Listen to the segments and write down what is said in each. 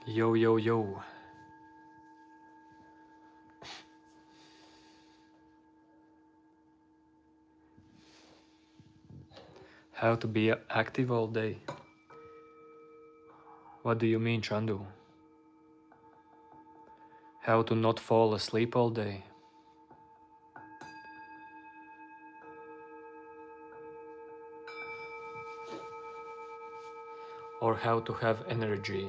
Yo, yo, yo. How to be active all day? What do you mean, Chandu? How to not fall asleep all day? Or how to have energy?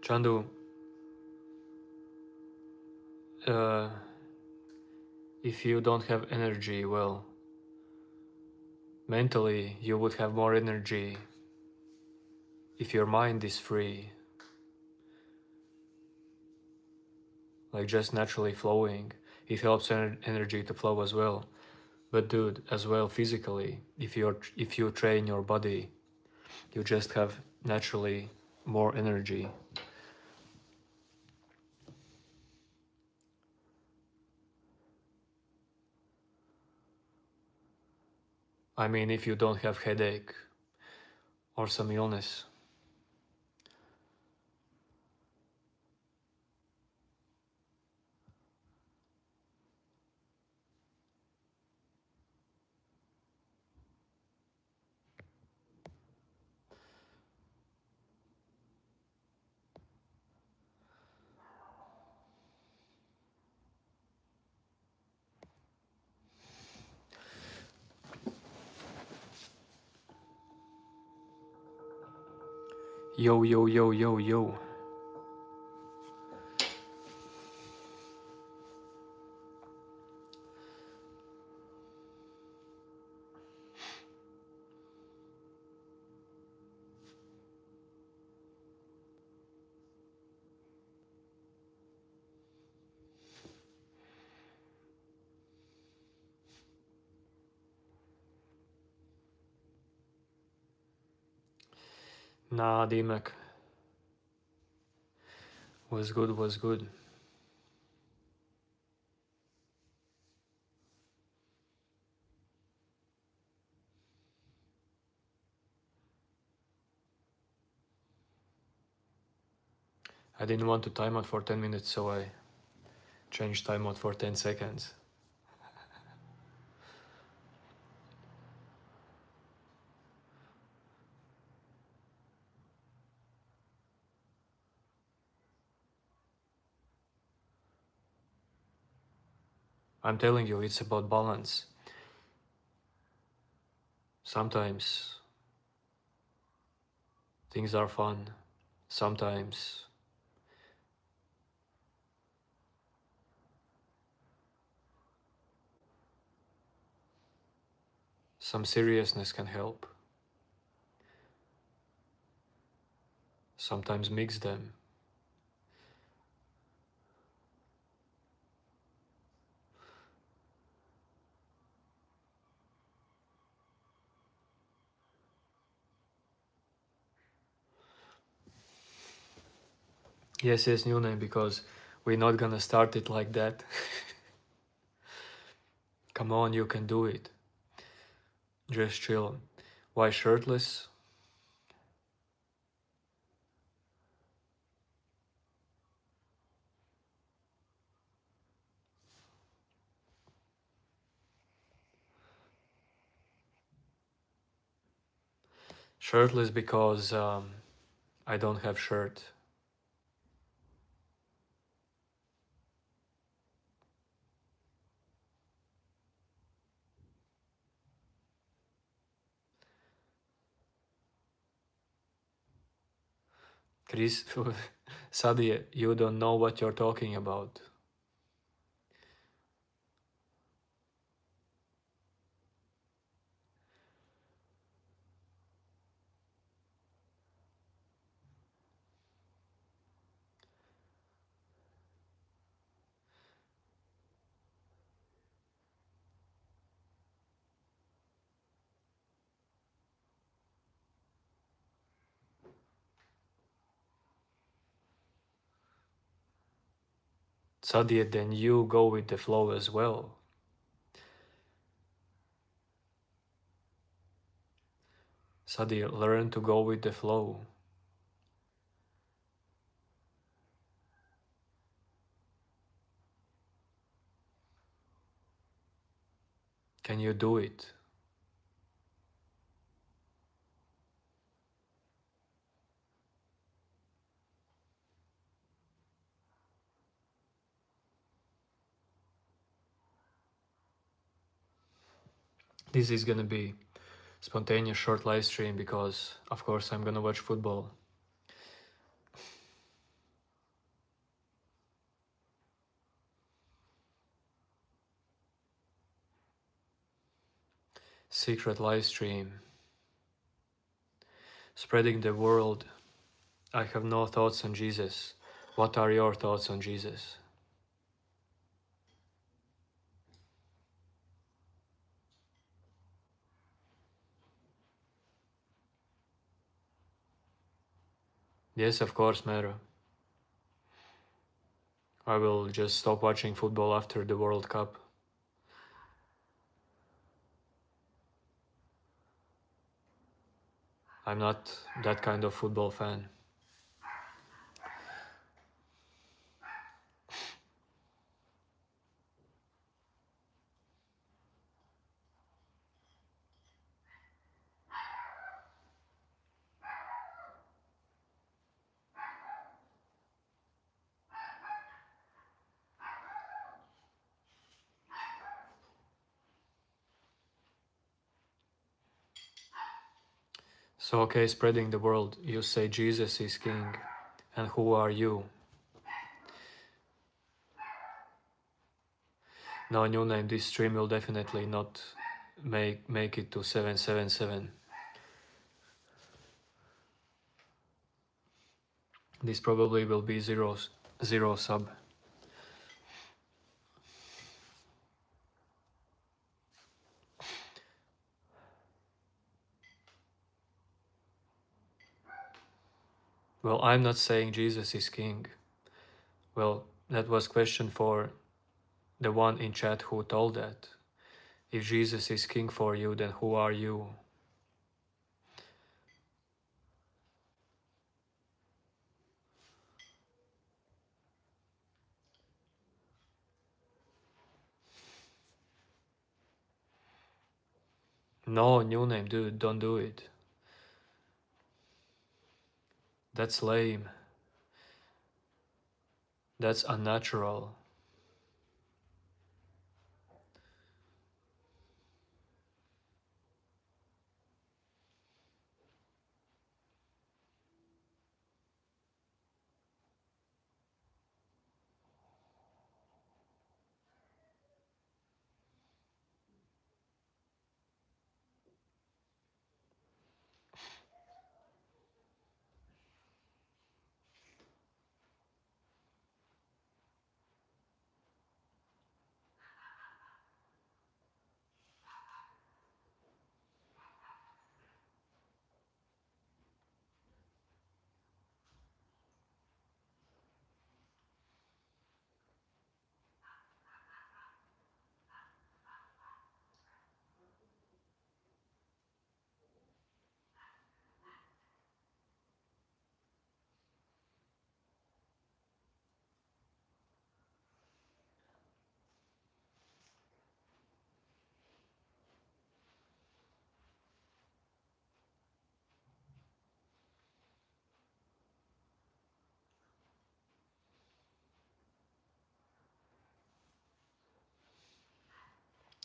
Chandu, uh, if you don't have energy, well, mentally you would have more energy if your mind is free, like just naturally flowing. It helps energy to flow as well. But dude, as well physically, if you train your body, you just have naturally more energy. I mean, if you don't have headache or some illness. Yo, yo, yo, yo, yo. Nah, Dimek. Was good, was good. I didn't want to time out for 10 minutes, so I changed timeout for 10 seconds. I'm telling you, it's about balance. Sometimes things are fun. Sometimes some seriousness can help. Sometimes mix them. Yes, yes, new name, because we're not gonna start it like that. Come on, you can do it. Just chill. Why shirtless? Shirtless because I don't have shirt. Chris, Sadia, you don't know what you're talking about. Sadia, then you go with the flow as well. Sadia, learn to go with the flow. Can you do it? This is gonna be spontaneous short live stream because, of course, I'm gonna watch football. Secret live stream. Spreading the world. I have no thoughts on Jesus. What are your thoughts on Jesus? Yes, of course, Mero. I will just stop watching football after the World Cup. I'm not that kind of football fan. So, okay, spreading the world. You say Jesus is king. And who are you? No, new name. This stream will definitely not make it to 777. This probably will be zero sub. Well, I'm not saying Jesus is king. Well, that was question for the one in chat who told that. If Jesus is king for you, then who are you? No, new name, dude, don't do it. That's lame. That's unnatural.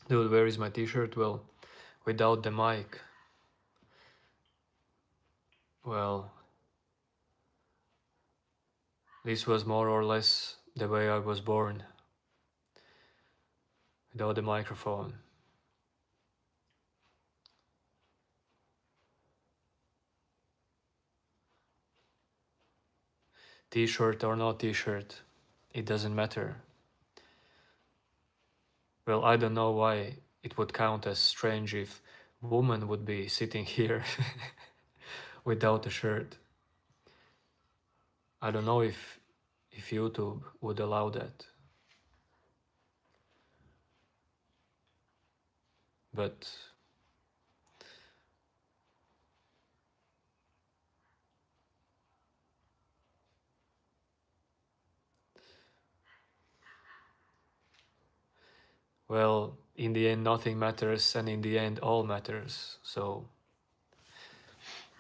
Dude, where is my t-shirt? Well, without the mic. Well, this was more or less the way I was born. Without the microphone. T-shirt or no t-shirt, it doesn't matter. Well, I don't know why it would count as strange if woman would be sitting here without a shirt. I don't know if YouTube would allow that. but well, in the end nothing matters, and in the end all matters. So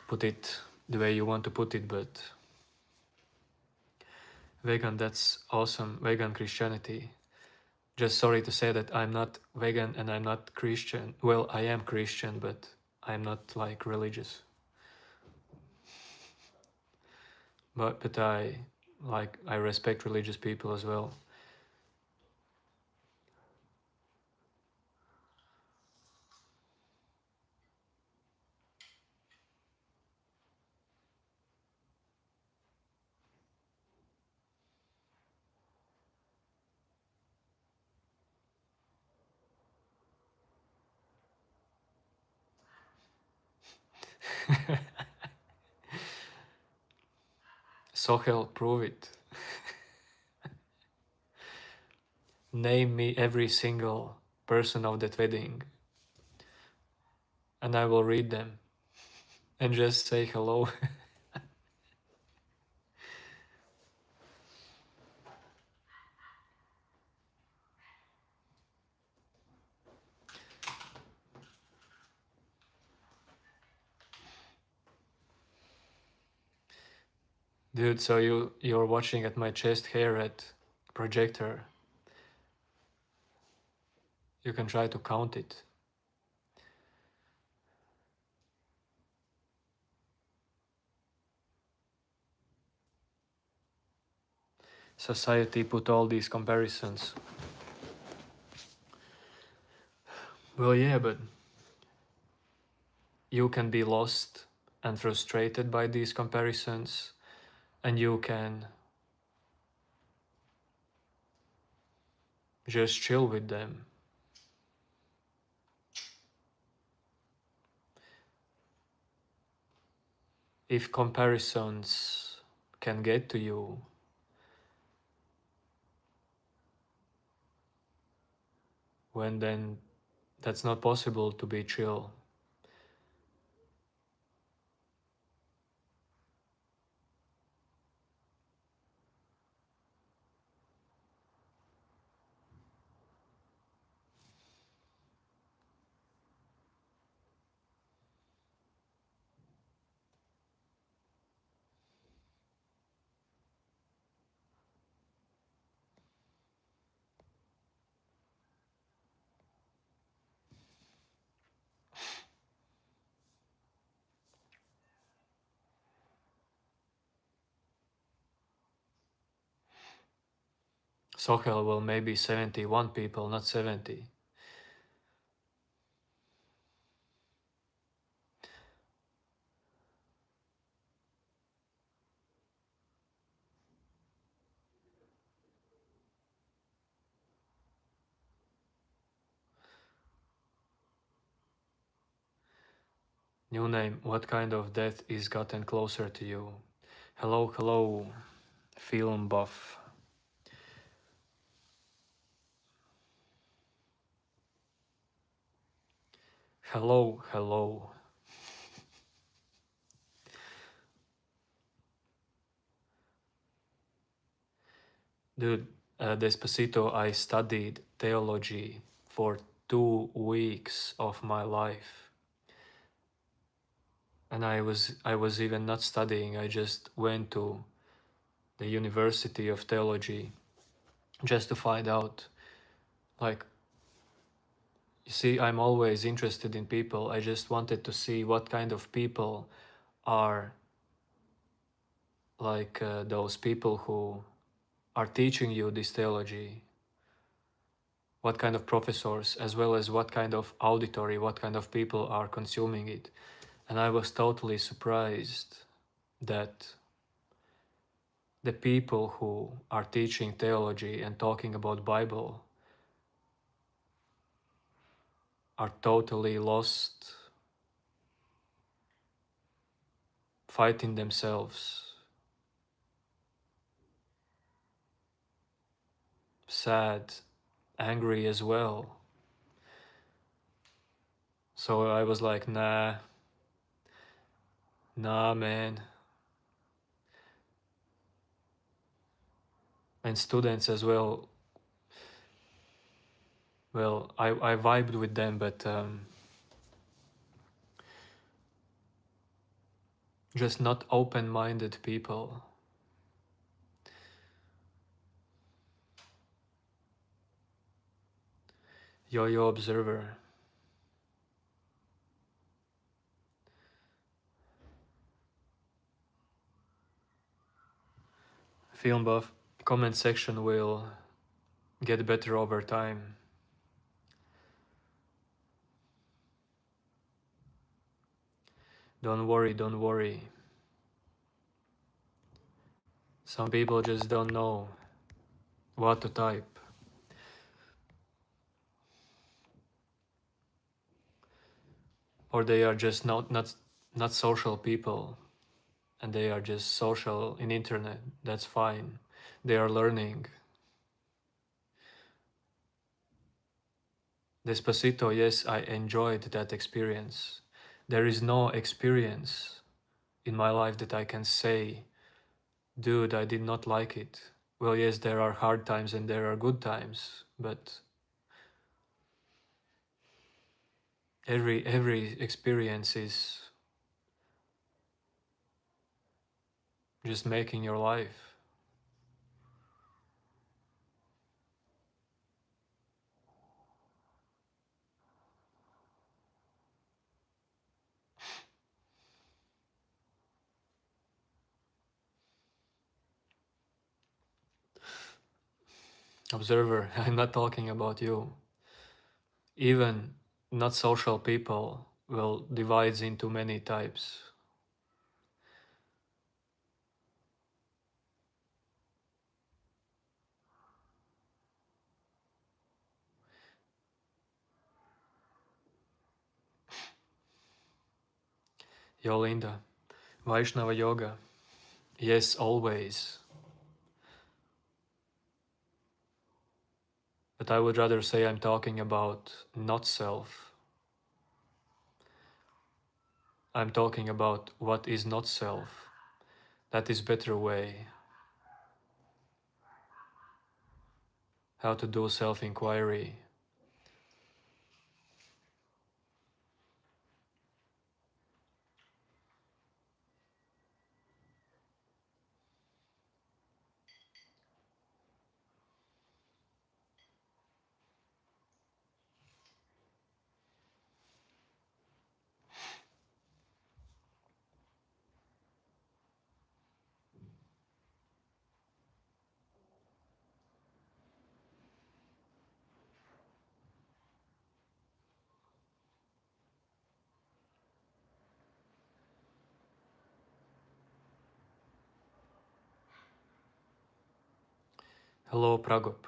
put it the way you want to put it, but vegan, that's awesome. Vegan Christianity. Just sorry to say that I'm not vegan and I'm not Christian. Well, I am Christian, but I'm not like religious. But I respect religious people as well. Sohel, prove it. Name me every single person of that wedding, and I will read them and just say hello. Dude, so you're watching at my chest hair at projector. You can try to count it. Society put all these comparisons. Well, yeah, but you can be lost and frustrated by these comparisons, and you can just chill with them. If comparisons can get to you, when then that's not possible to be chill. Sohel will maybe 71 people, not 70. New name, what kind of death is gotten closer to you? Hello, hello, film buff. Hello, hello. Dude, Despacito, I studied theology for 2 weeks of my life. And I was even not studying, I just went to the University of Theology just to find out. Like, you see, I'm always interested in people. I just wanted to see what kind of people are like those people who are teaching you this theology, what kind of professors, as well as what kind of auditory, what kind of people are consuming it. And I was totally surprised that the people who are teaching theology and talking about Bible are totally lost, fighting themselves, sad, angry as well. So I was like, nah, man. And students as well. Well, I vibed with them, but just not open-minded people. Yo-yo observer. Film buff. Comment section will get better over time. Don't worry, don't worry. Some people just don't know what to type. Or they are just not social people, and they are just social in internet. That's fine. They are learning. Despacito, yes, I enjoyed that experience. There is no experience in my life that I can say, dude, I did not like it. Well, yes, there are hard times and there are good times, but every experience is just making your life. Observer, I'm not talking about you. Even not social people will divide into many types. Yo, Linda. Vaishnava yoga. Yes, always. But I would rather say I'm talking about not self. I'm talking about what is not self. That is better way. How to do self-inquiry. Hello, Pragop.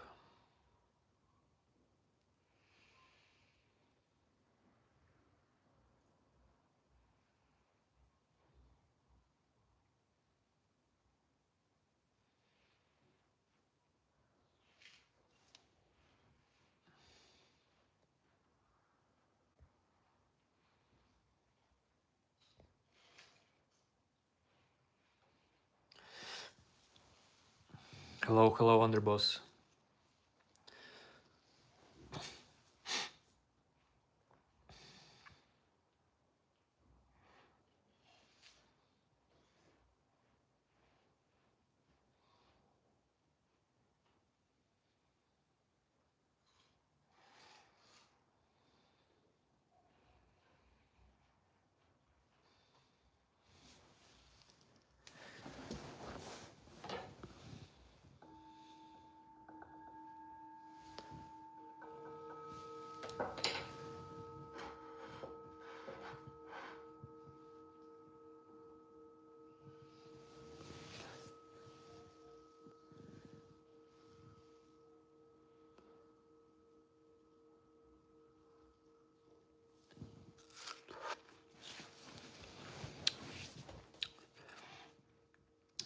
Hello, hello, Underboss.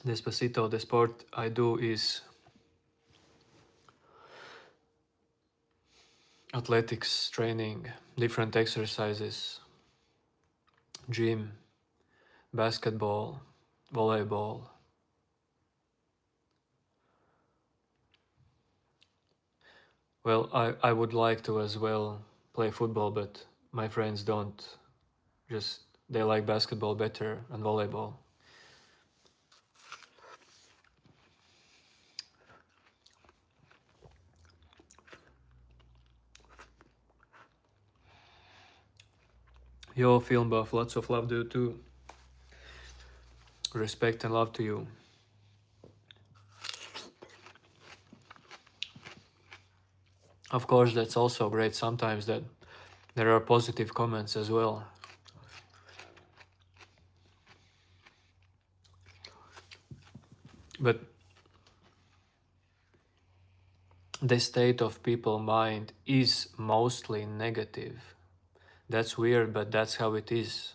Despacito, the sport I do is athletics training, different exercises, gym, basketball, volleyball. Well, I would like to as well play football, but my friends don't. Just they like basketball better and volleyball. Yo, film buff, lots of love, dude, too. Respect and love to you. Of course, that's also great sometimes that there are positive comments as well. But the state of people's mind is mostly negative. That's weird, but that's how it is.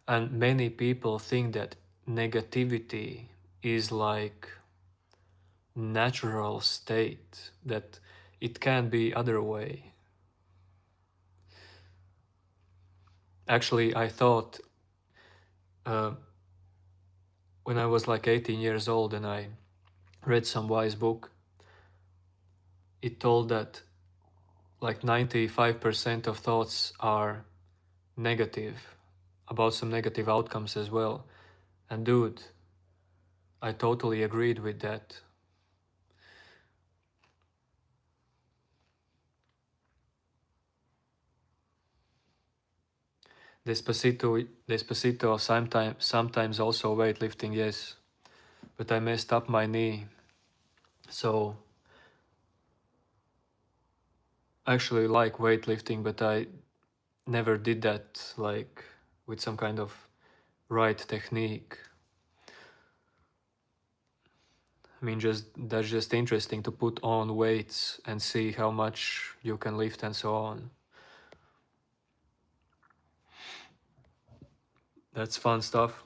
And many people think that negativity is like natural state, that it can't be other way. Actually, I thought uh, when I was like 18 years old and I read some wise book, it told that like 95% of thoughts are negative, about some negative outcomes as well. And dude, I totally agreed with that. Despacito, sometimes also weightlifting, yes. But I messed up my knee, so I actually like weightlifting, but I never did that like with some kind of right technique. I mean, just that's just interesting to put on weights and see how much you can lift and so on. That's fun stuff.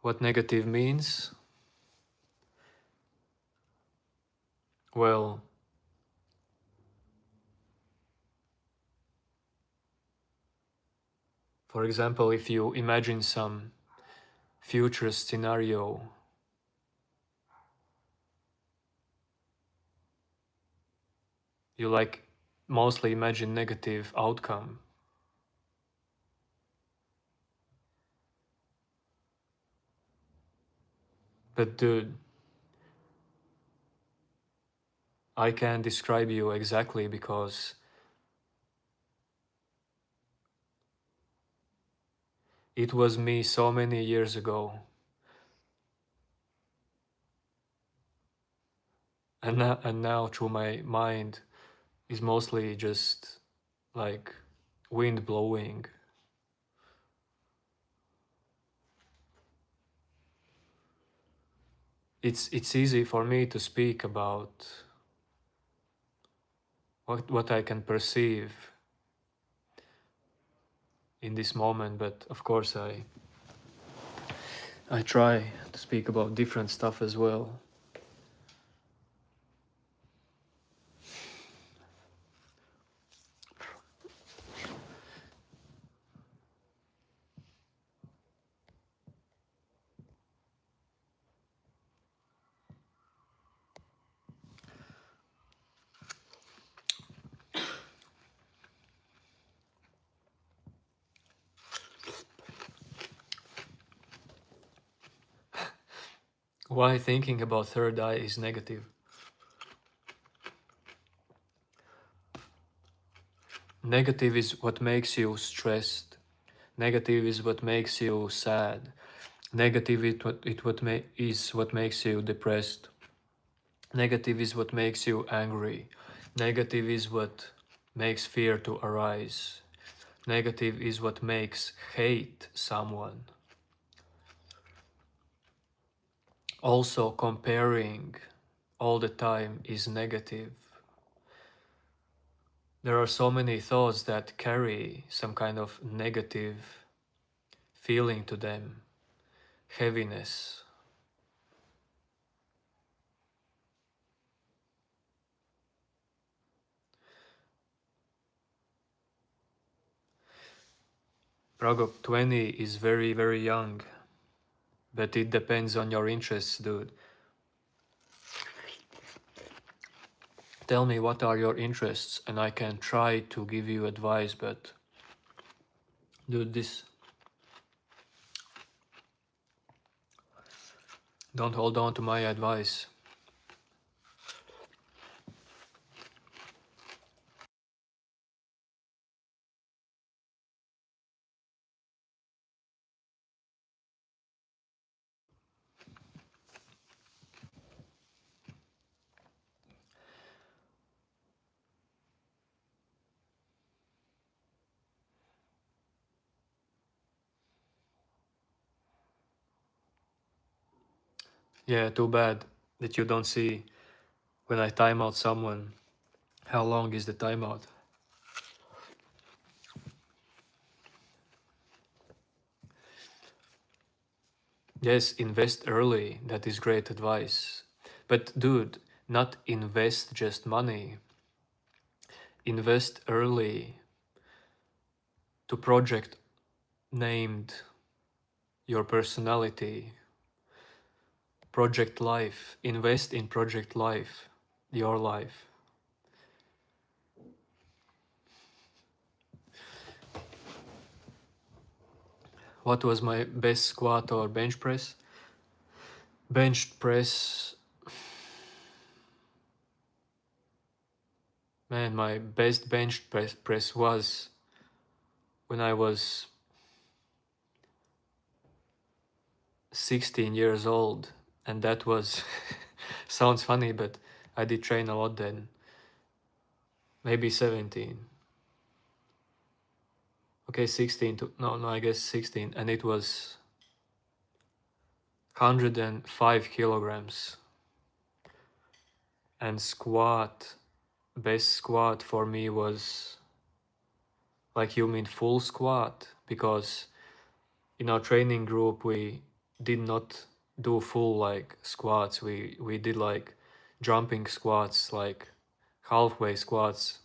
What negative means? Well, for example, if you imagine some future scenario, you like mostly imagine negative outcome. But dude, I can't describe you exactly because it was me so many years ago. And now through my mind is mostly just like wind blowing. It's easy for me to speak about what I can perceive in this moment, but of course I try to speak about different stuff as well. Why thinking about third eye is negative? Negative is what makes you stressed. Negative is what makes you sad. Negative is what makes you depressed. Negative is what makes you angry. Negative is what makes fear to arise. Negative is what makes hate someone. Also, comparing all the time is negative. there are so many thoughts that carry some kind of negative feeling to them, heaviness. Pragop, 20 is very, very young, but it depends on your interests, dude. Tell me what are your interests and I can try to give you advice, but dude, this, don't hold on to my advice. Yeah, too bad that you don't see when I time out someone. How long is the timeout? Yes, invest early. That is great advice. But dude, not invest just money. Invest early to project named your personality. Project life. Invest in project life. Your life. What was my best squat or bench press? Bench press. Man, my best bench press was when I was 16 years old, and that was sounds funny, but I did train a lot then. Maybe 17. Okay, 16 to no, I guess 16, and it was 105 kilograms. And squat, best squat for me was, like, you mean full squat? Because in our training group we did not do full like squats. We did like jumping squats, like halfway squats,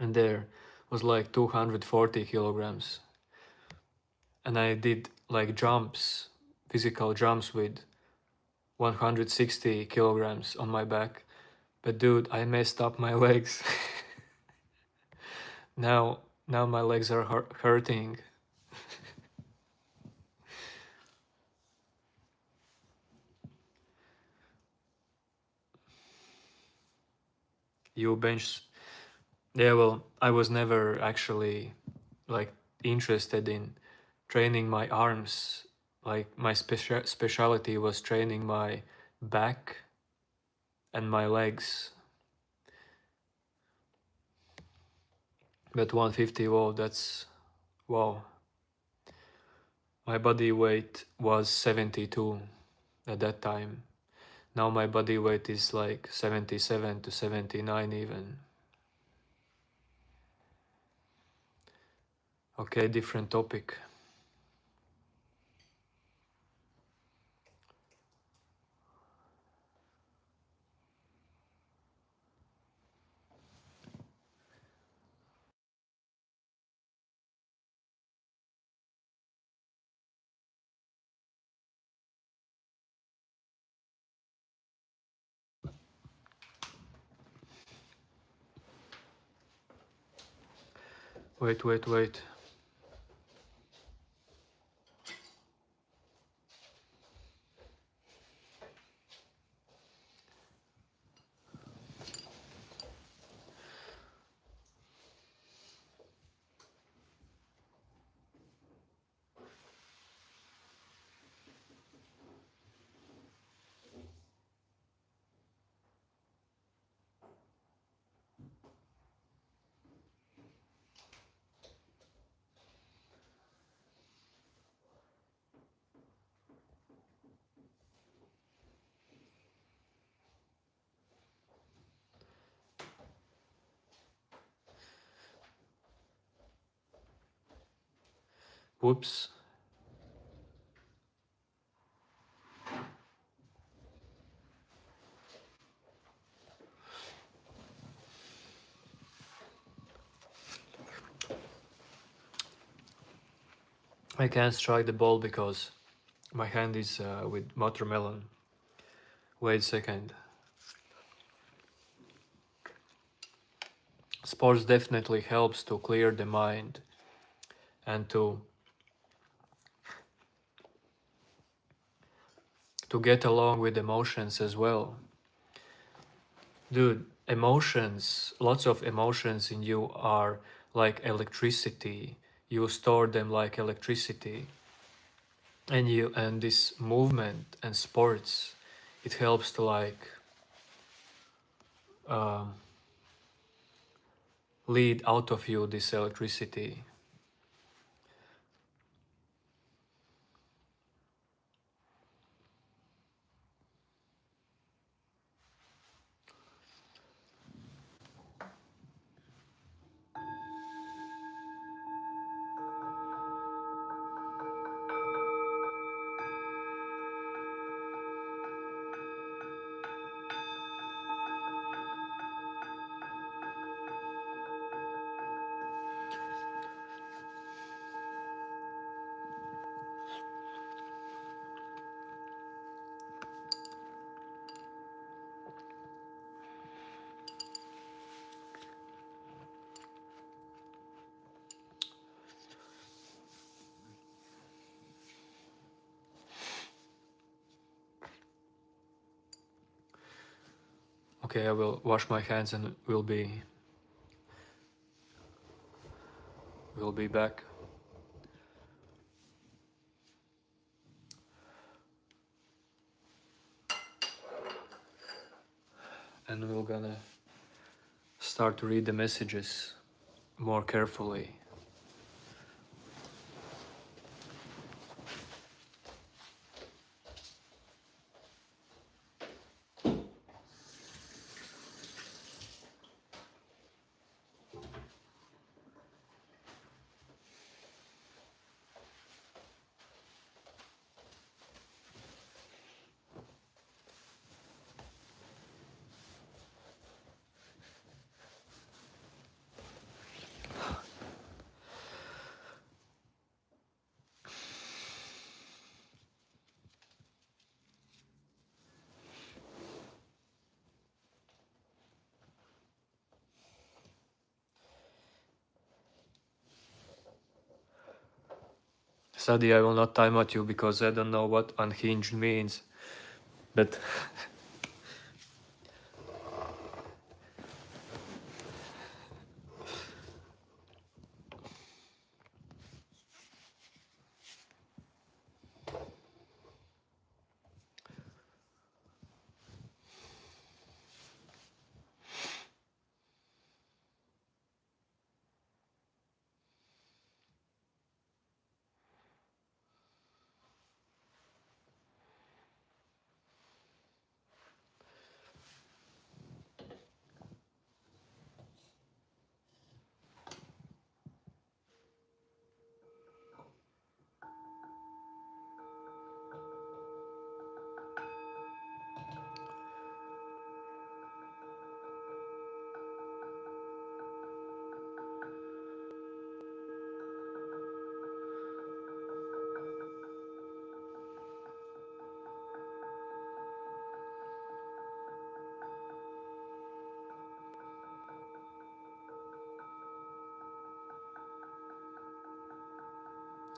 and there was like 240 kilograms. And I did like jumps, physical jumps with 160 kilograms on my back. But dude, I messed up my legs. now my legs are hurting. You bench. Yeah, well, I was never actually like interested in training my arms. Like my specialty was training my back and my legs. But 150, whoa, that's wow. My body weight was 72 at that time. Now my body weight is like 77 to 79 even. Okay, different topic. Wait. Whoops. I can't strike the ball because my hand is with watermelon. Wait a second. Sports definitely helps to clear the mind and to get along with emotions as well. Dude, emotions, lots of emotions in you are like electricity. You store them like electricity. And this movement and sports, it helps to like um, lead out of you this electricity. Okay, I will wash my hands and we'll be back. And we're gonna start to read the messages more carefully. Sadi, I will not time at you because I don't know what unhinged means, but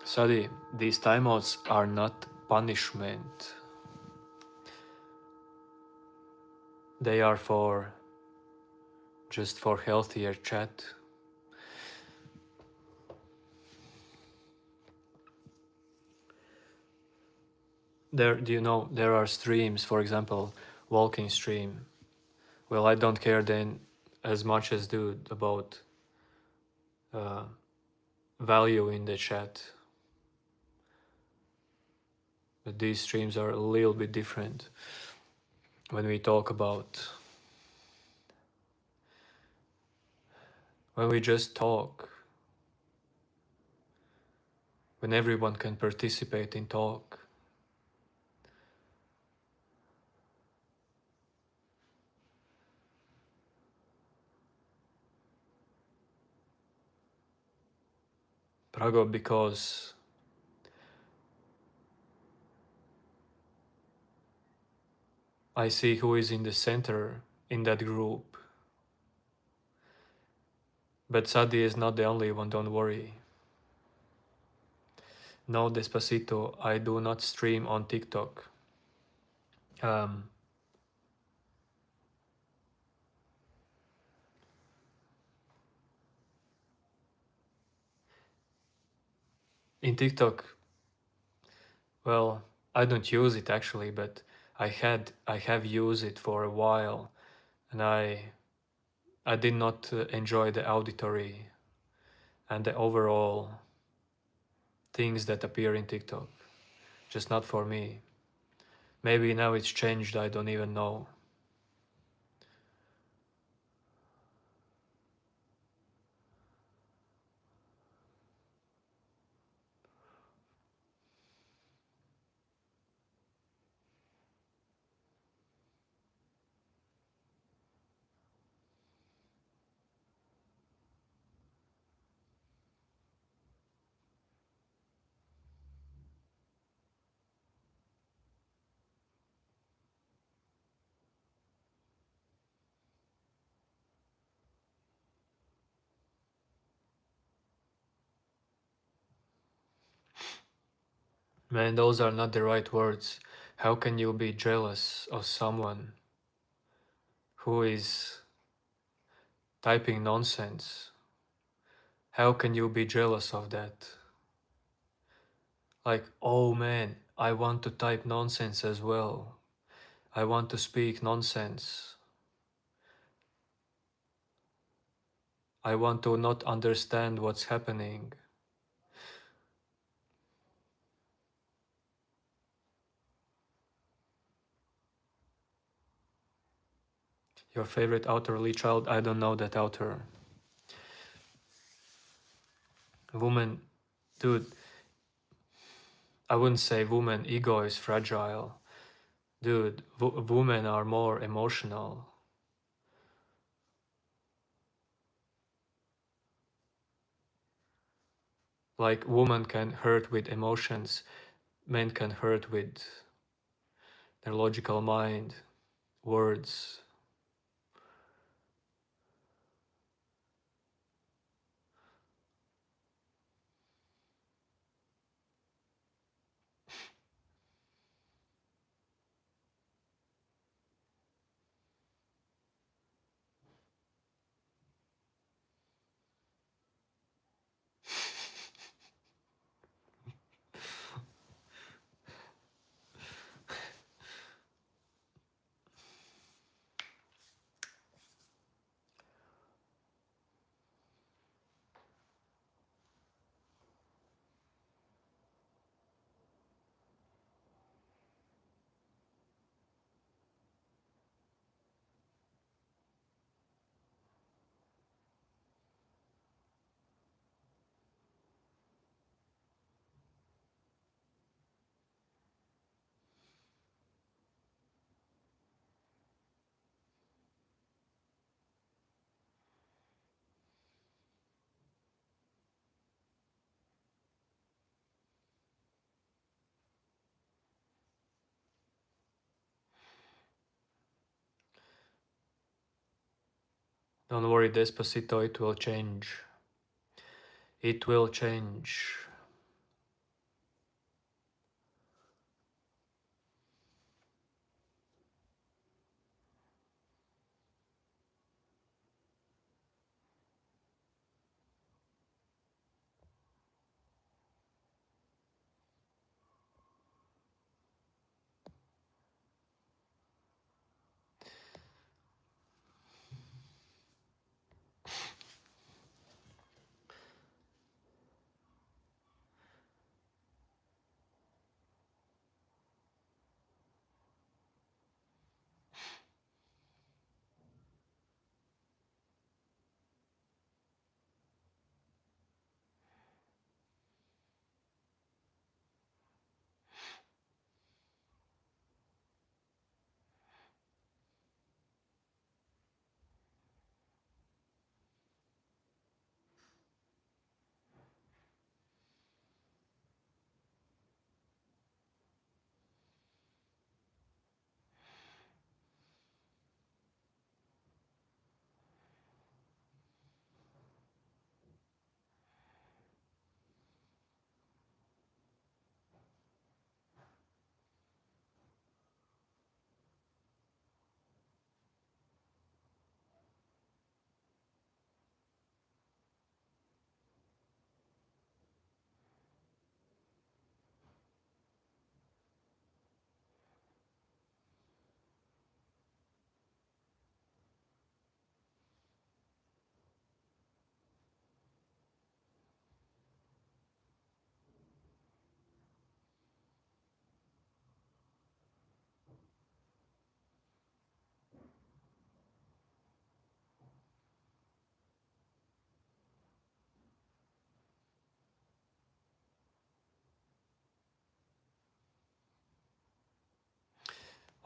Sadi, these timeouts are not punishment. They are just for healthier chat. Do you know, there are streams, for example, walking stream. Well, I don't care then as much as dude about uh, value in the chat. But these streams are a little bit different when we talk about, when we just talk, when everyone can participate in talk. Prago, because I see who is in the center in that group. But Sadi is not the only one, don't worry. No, Despacito, I do not stream on TikTok. Um, in TikTok, well, I don't use it actually, but I have used it for a while, and I did not enjoy the auditory and the overall things that appear in TikTok. Just not for me. Maybe now it's changed, I don't even know. Man, those are not the right words. How can you be jealous of someone who is typing nonsense? How can you be jealous of that? Like, oh man, I want to type nonsense as well. I want to speak nonsense. I want to not understand what's happening. Your favorite author, Lee Child? I don't know that author. Woman, dude, I wouldn't say woman ego is fragile. Dude, women are more emotional. Like, woman can hurt with emotions, men can hurt with their logical mind, words. Don't worry, Despacito, it will change. It will change.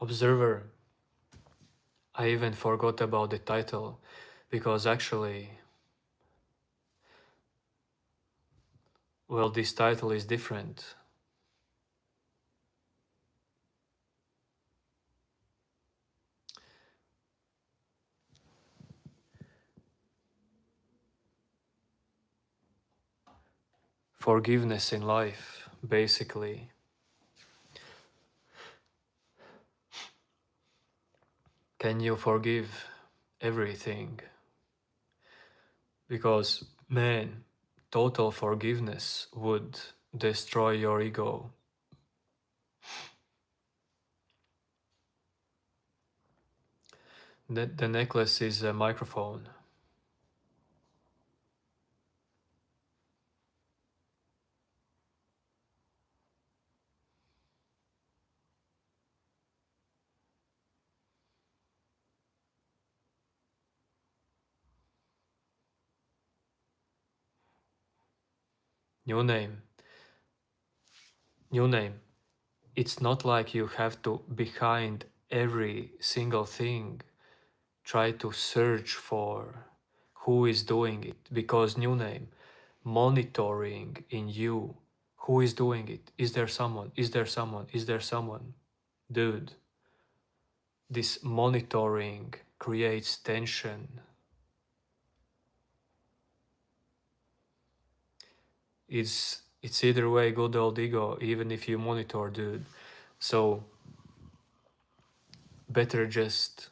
Observer. I even forgot about the title, because actually, well, this title is different. Forgiveness in life, basically. Can you forgive everything? Because, man, total forgiveness would destroy your ego. The necklace is a microphone. New name. New name. It's not like you have to, behind every single thing, try to search for who is doing it. Because new name, monitoring in you, who is doing it? Is there someone? Is there someone? Is there someone? Dude, this monitoring creates tension. It's either way good old ego, even if you monitor, dude. So better just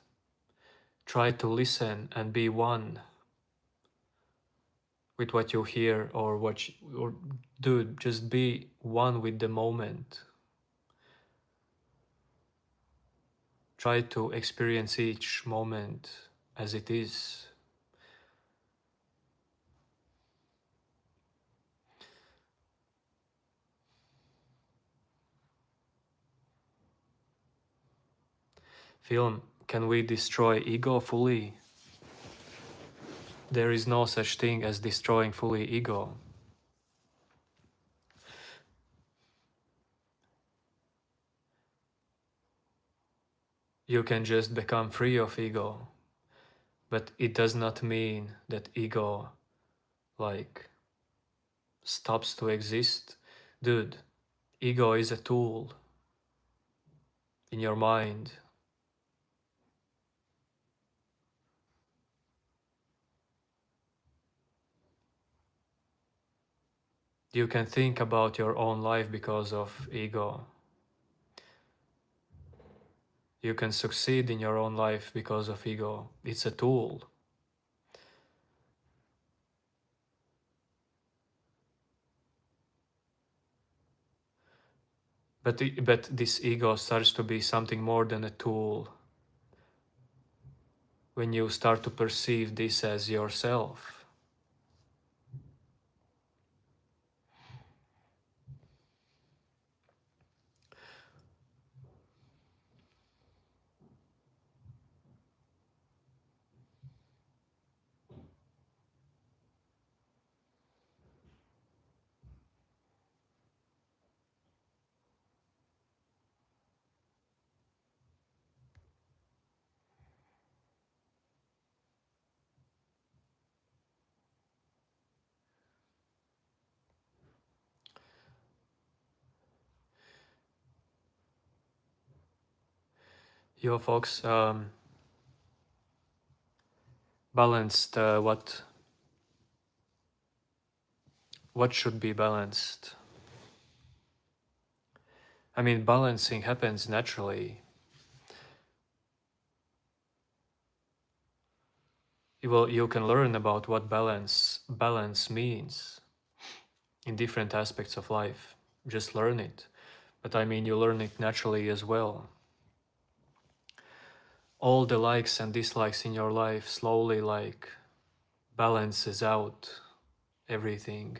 try to listen and be one with what you hear, or or dude, just be one with the moment. Try to experience each moment as it is. Film, can we destroy ego fully? There is no such thing as destroying fully ego. You can just become free of ego, but it does not mean that ego, like, stops to exist. Dude, ego is a tool in your mind. You can think about your own life because of ego. You can succeed in your own life because of ego. It's a tool. But this ego starts to be something more than a tool when you start to perceive this as yourself. Yo, folks, balanced. What should be balanced? I mean, balancing happens naturally. You can learn about what balance means in different aspects of life. Just learn it. But I mean, you learn it naturally as well. All the likes and dislikes in your life slowly, like, balances out everything.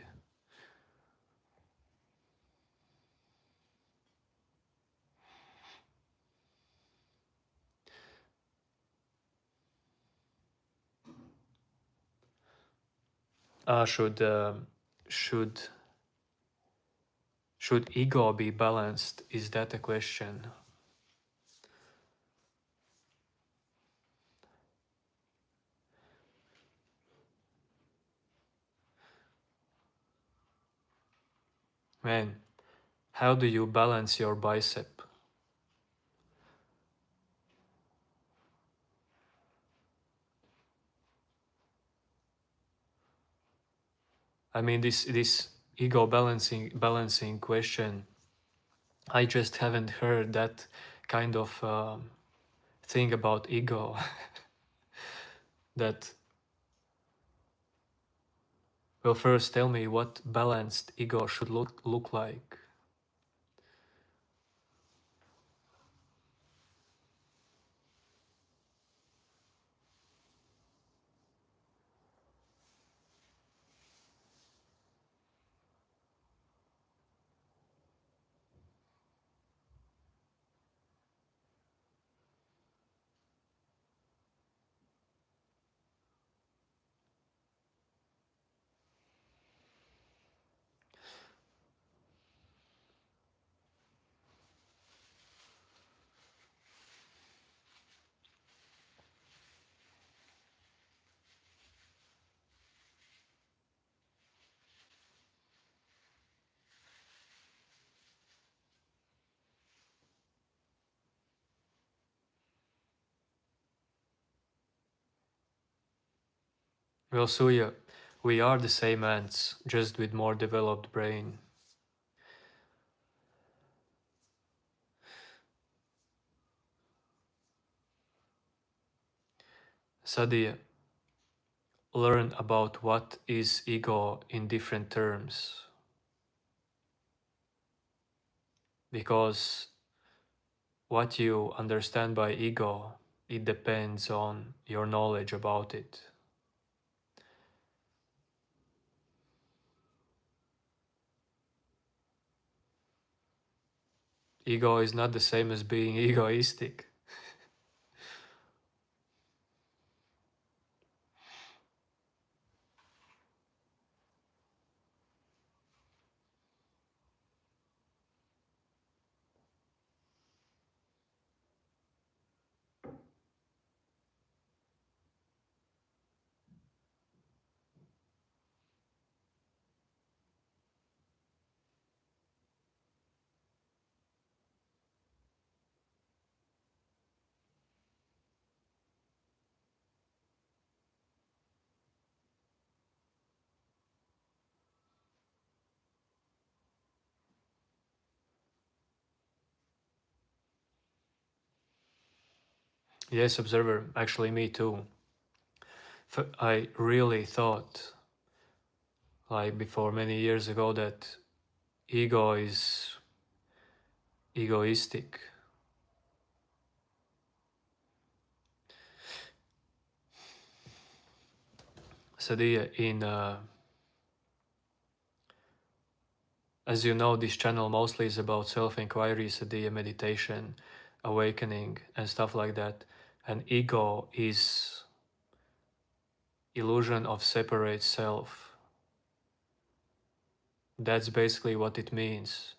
Uh, should uh, should should ego be balanced? Is that a question? Man, how do you balance your bicep? I mean, this ego balancing question. I just haven't heard that kind of thing about ego. That, well, first tell me what balanced ego should look like. Well, Suya, we are the same ants, just with more developed brain. Sadia, learn about what is ego in different terms. Because what you understand by ego, it depends on your knowledge about it. Ego is not the same as being egoistic. Yes, observer, actually me too. I really thought, like before many years ago, that ego is egoistic. Sadia, as you know, this channel mostly is about self-inquiry, Sadia, meditation, awakening, and stuff like that. And ego is illusion of separate self. That's basically what it means.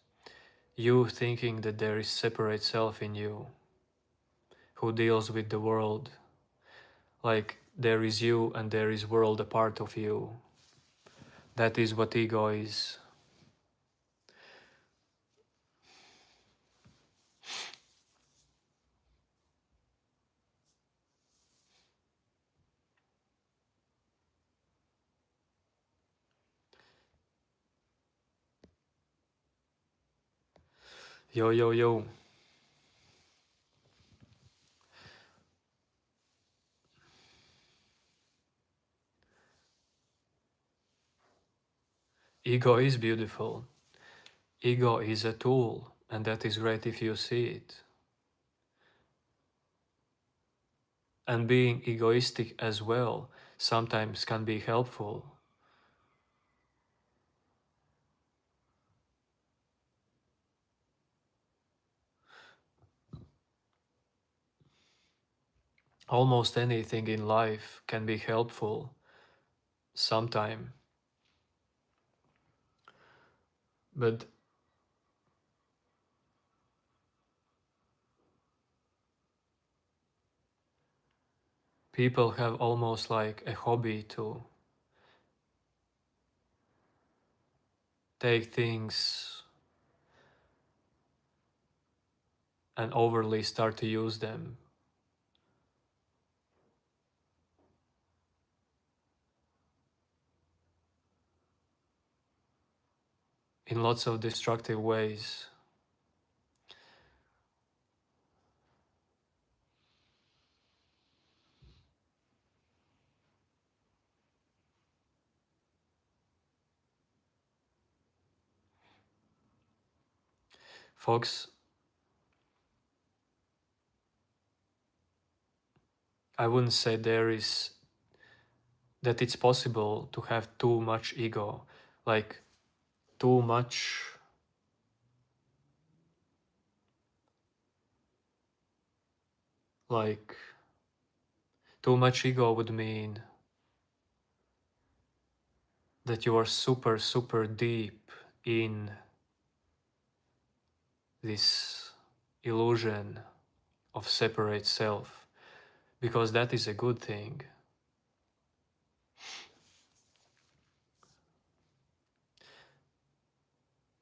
You thinking that there is separate self in you who deals with the world. Like there is you and there is world a part of you. That is what ego is. Yo, yo, yo. Ego is beautiful. Ego is a tool, and that is great if you see it. And being egoistic as well sometimes can be helpful. Almost anything in life can be helpful sometime. But people have almost like a hobby to take things and overly start to use them in lots of destructive ways. Folks, I wouldn't say that it's possible to have too much ego, like too much, like too much ego would mean that you are super, super deep in this illusion of separate self, because that is a good thing.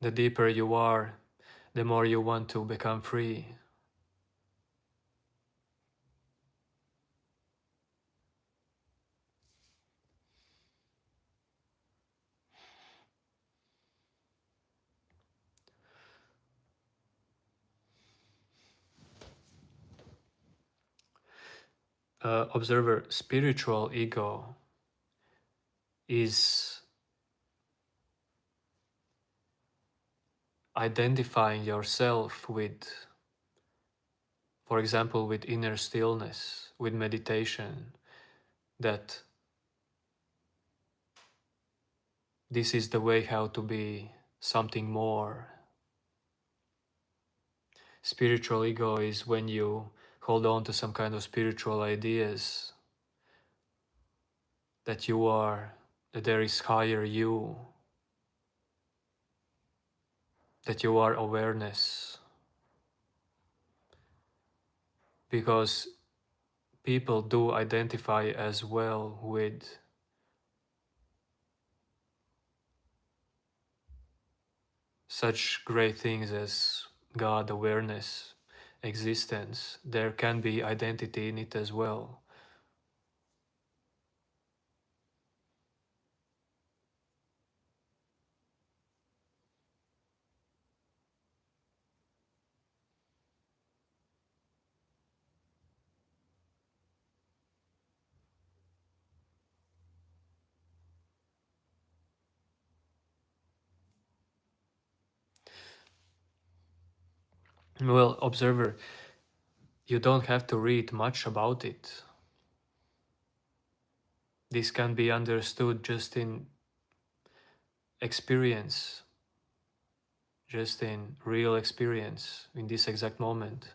The deeper you are, the more you want to become free. Observer, spiritual ego is identifying yourself with, for example, with inner stillness, with meditation, that this is the way how to be something more. Spiritual ego is when you hold on to some kind of spiritual ideas that you are, that there is higher you, that you are awareness. Because people do identify as well with such great things as God, awareness, existence. There can be identity in it as well. Well, observer, you don't have to read much about it. This can be understood just in experience, just in real experience, in this exact moment.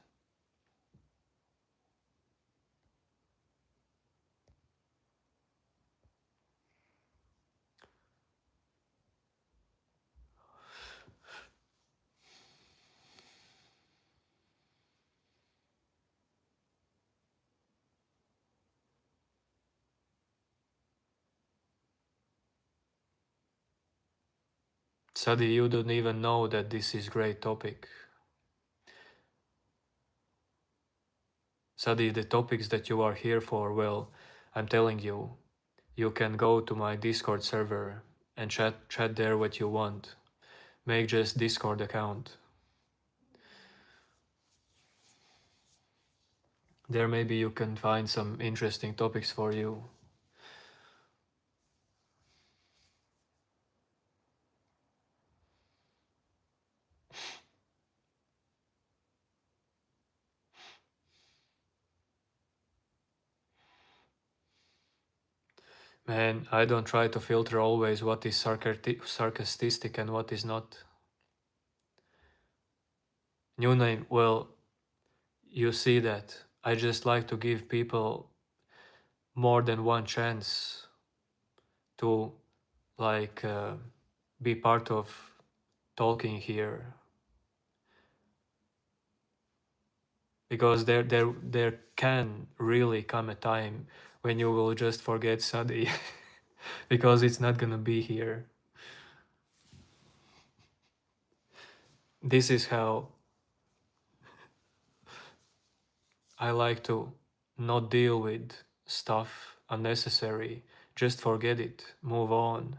Sadi, you don't even know that this is great topic. Sadi, the topics that you are here for, well, I'm telling you, you can go to my Discord server and chat there what you want. Make just Discord account. There maybe you can find some interesting topics for you. Man, I don't try to filter always what is sarcastic and what is not. New name, well, you see that. I just like to give people more than one chance to like be part of talking here, because there can really come a time when you will just forget Sadi because it's not gonna be here. This is how I like to not deal with stuff unnecessary. Just forget it, move on.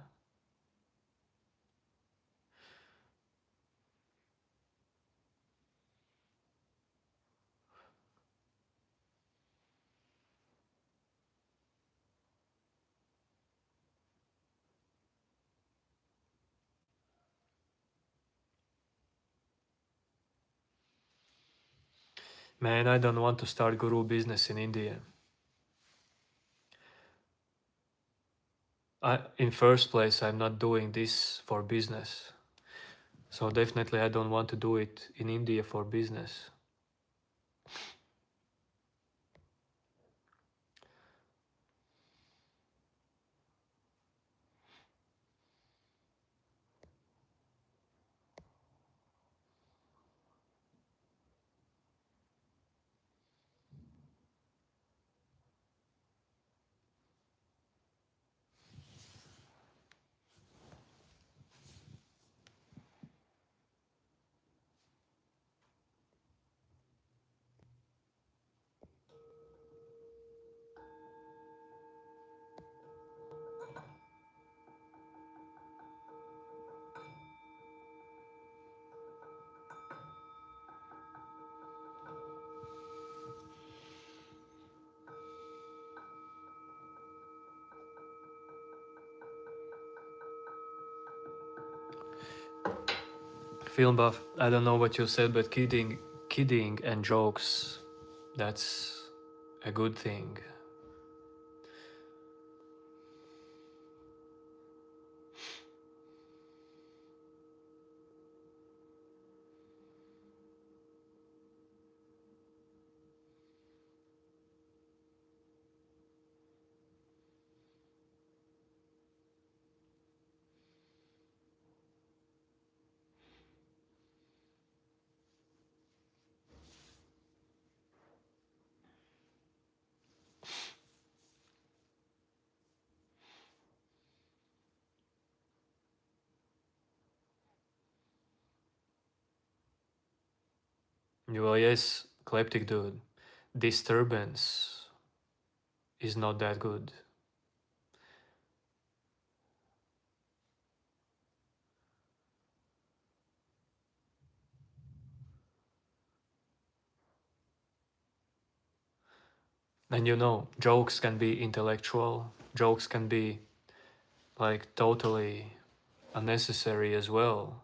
Man, I don't want to start guru business in India. In first place, I'm not doing this for business. So definitely I don't want to do it in India for business. Film buff, I don't know what you said, but kidding and jokes, that's a good thing. Well, yes, Kleptic dude, disturbance is not that good. And you know, jokes can be intellectual, jokes can be like totally unnecessary as well.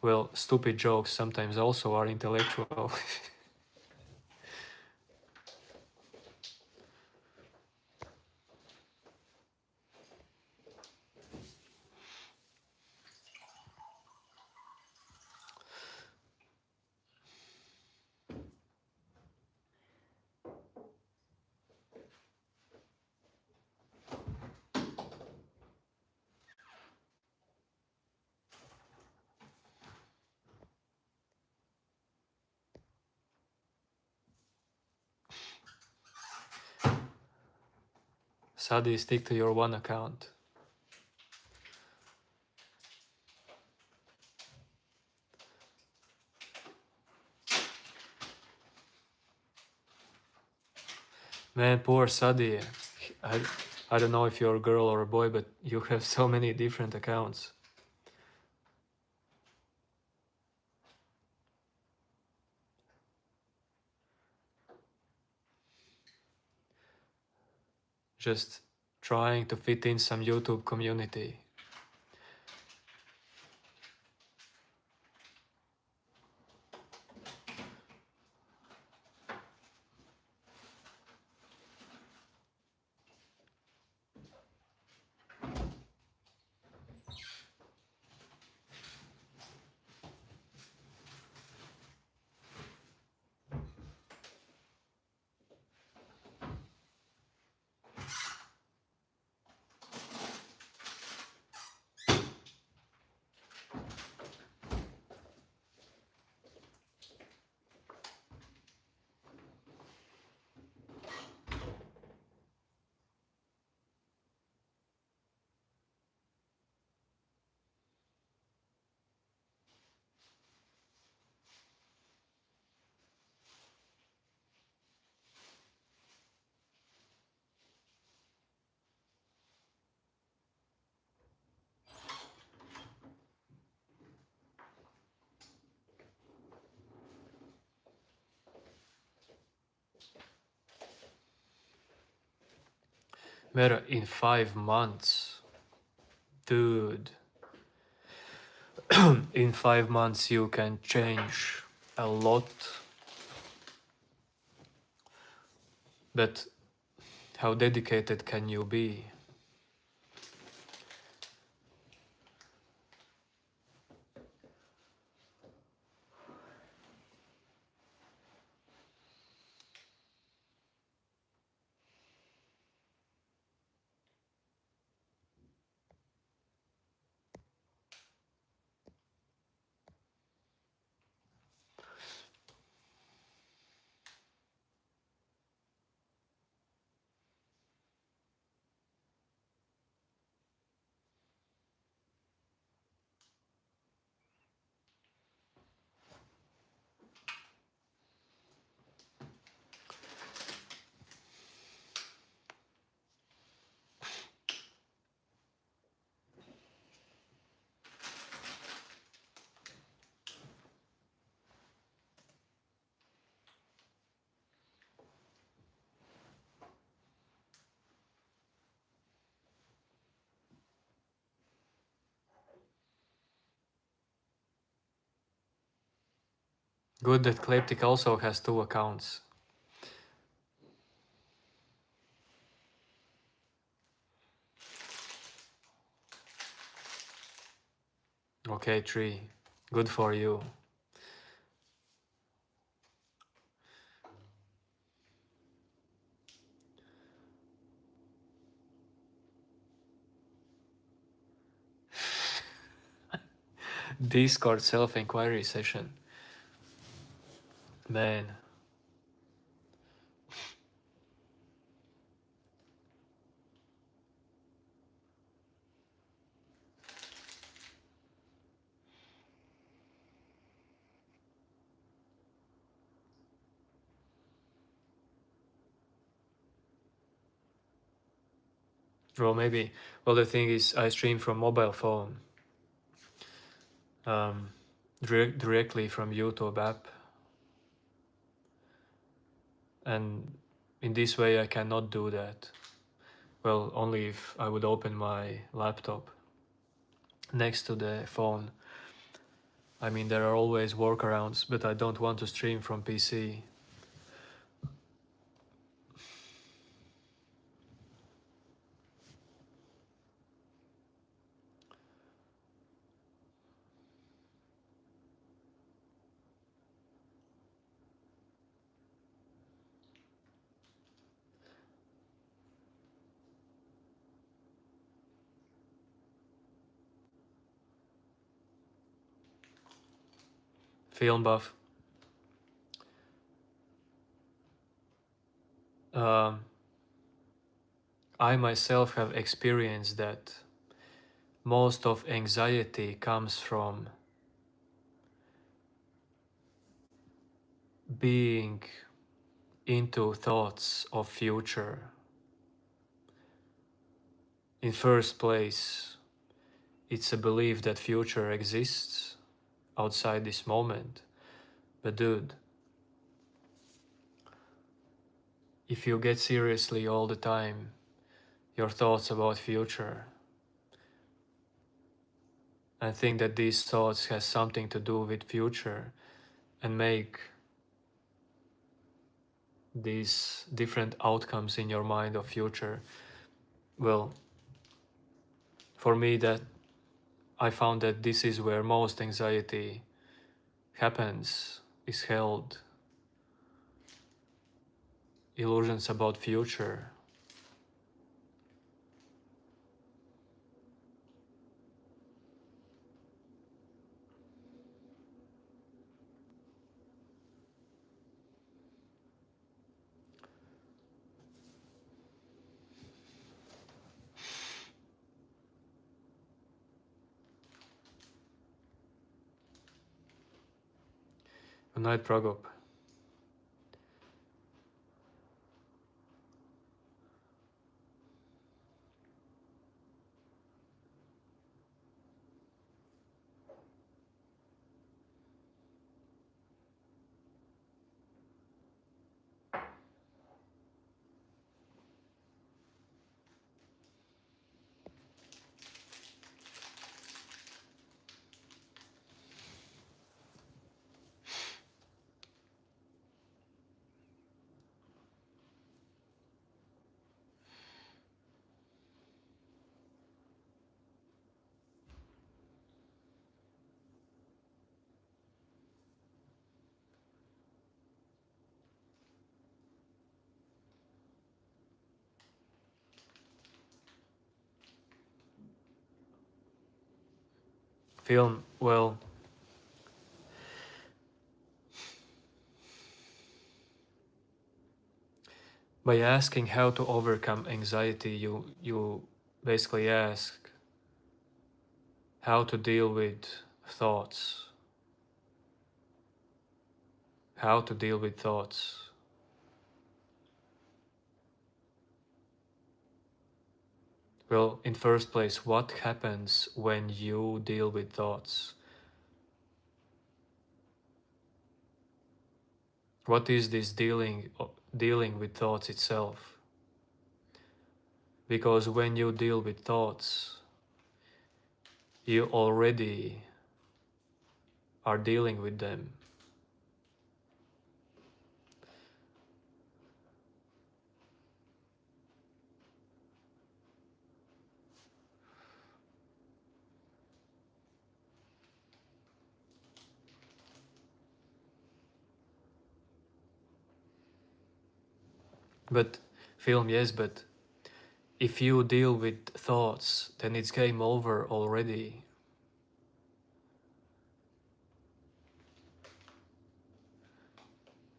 Well, stupid jokes sometimes also are intellectual. Sadi, stick to your one account. Man, poor Sadi. I, I don't know if you're a girl or a boy, but you have so many different accounts. Just trying to fit in some YouTube community. Matter in 5 months, dude. In 5 months you can change a lot, but how dedicated can you be? Good that Kleptic also has 2 accounts. Okay, 3. Good for you. Discord self-inquiry session. Man. Well, maybe. Well, the thing is, I stream from mobile phone. Directly from YouTube app. And in this way I cannot do that. Well, only if I would open my laptop next to the phone. I mean, there are always workarounds, but I don't want to stream from PC. Film buff. I myself have experienced that most of anxiety comes from being into thoughts of future. In first place, it's a belief that future exists outside this moment. But dude, if you get seriously all the time your thoughts about future and think that these thoughts has something to do with future and make these different outcomes in your mind of future, well, for me, that I found that this is where most anxiety happens, is held. Illusions about future. Good night, Pragop. Film, well, by asking how to overcome anxiety, you basically ask how to deal with thoughts. How to deal with thoughts. Well, in first place, what happens when you deal with thoughts? What is this dealing with thoughts itself? Because when you deal with thoughts, you already are dealing with them. But film, yes, but if you deal with thoughts, then it's game over already.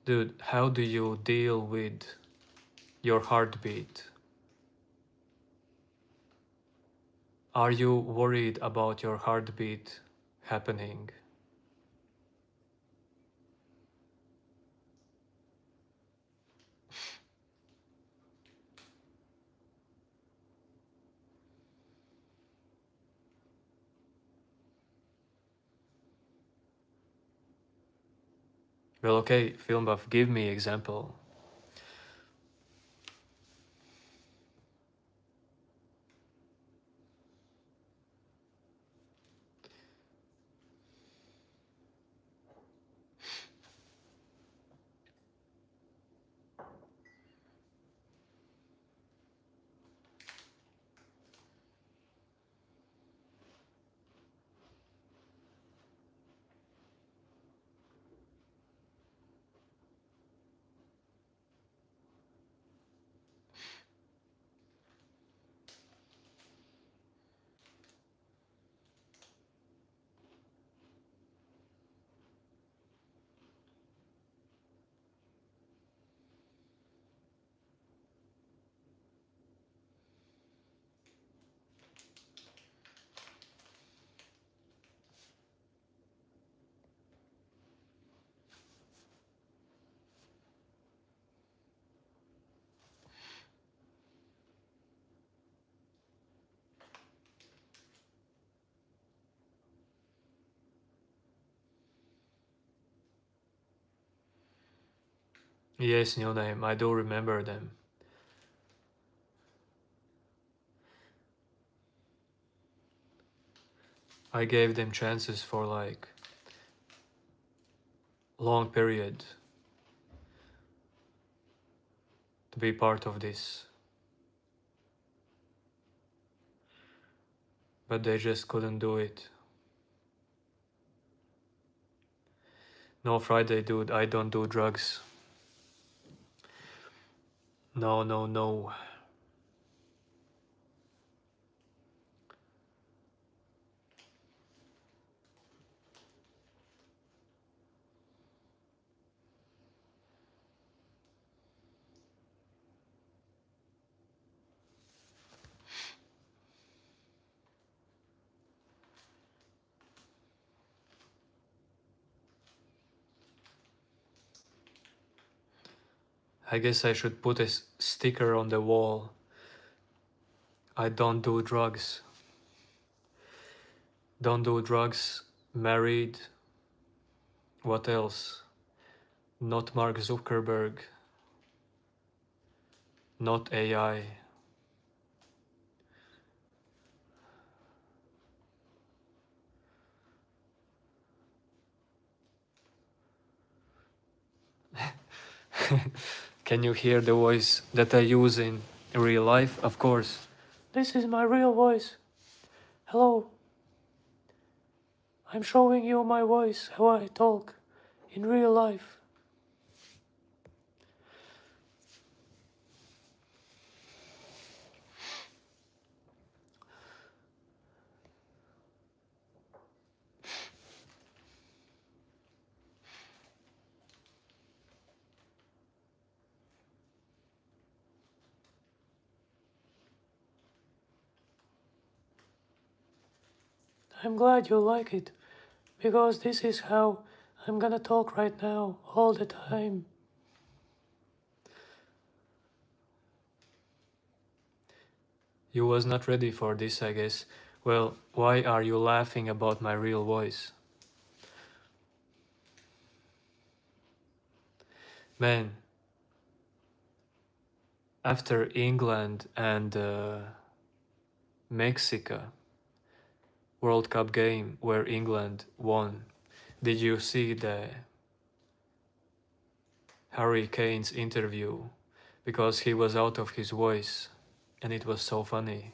Dude, how do you deal with your heartbeat? Are you worried about your heartbeat happening? Well, okay, film buff, give me example. Yes, new name, I do remember them. I gave them chances for like long period to be part of this. But they just couldn't do it. No, Friday, dude, I don't do drugs. No, no, no. I guess I should put a sticker on the wall. I don't do drugs. Don't do drugs, married. What else? Not Mark Zuckerberg. Not AI. Can you hear the voice that I use in real life? Of course. This is my real voice. Hello. I'm showing you my voice, how I talk in real life. I'm glad you like it, because this is how I'm gonna talk right now, all the time. You was not ready for this, I guess. Well, why are you laughing about my real voice? Man, after England and Mexico World Cup game where England won, did you see the Harry Kane's interview? Because he was out of his voice and it was so funny.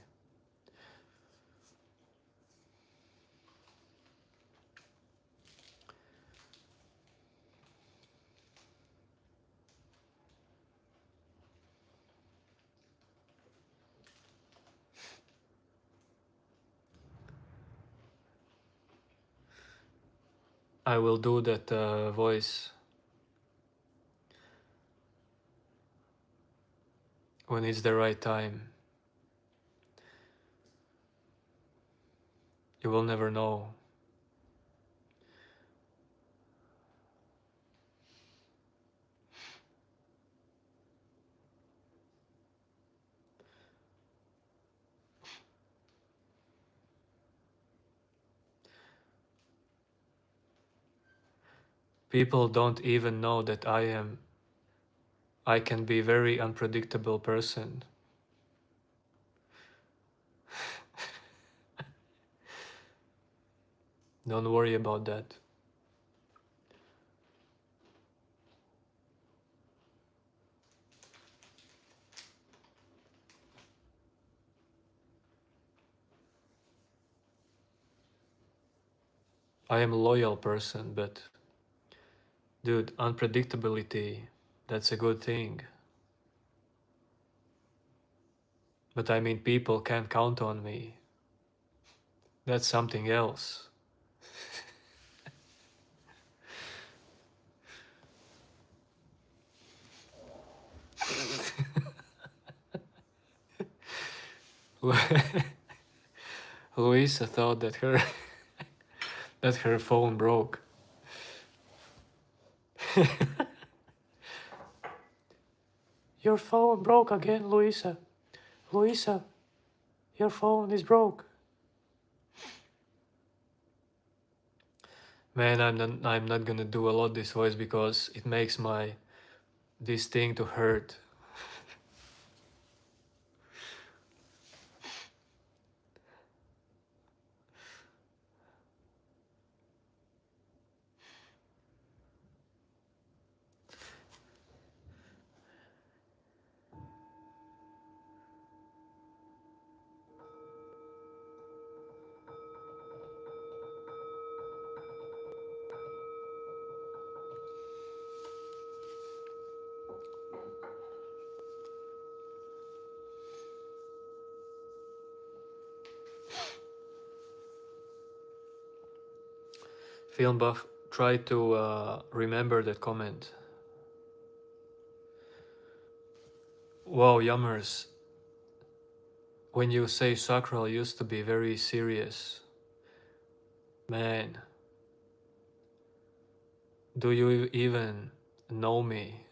I will do that voice when it's the right time. You will never know. People don't even know that I can be very unpredictable person. Don't worry about that. I am a loyal person, but dude, unpredictability, that's a good thing. But I mean, people can't count on me. That's something else. Luisa thought that her phone broke. Your phone broke again, Luisa. Luisa, your phone is broke. Man, I'm not gonna do a lot this voice because it makes this thing to hurt. Film buff, try to remember that comment. Wow, yummers. When you say sacral used to be very serious. Man, do you even know me?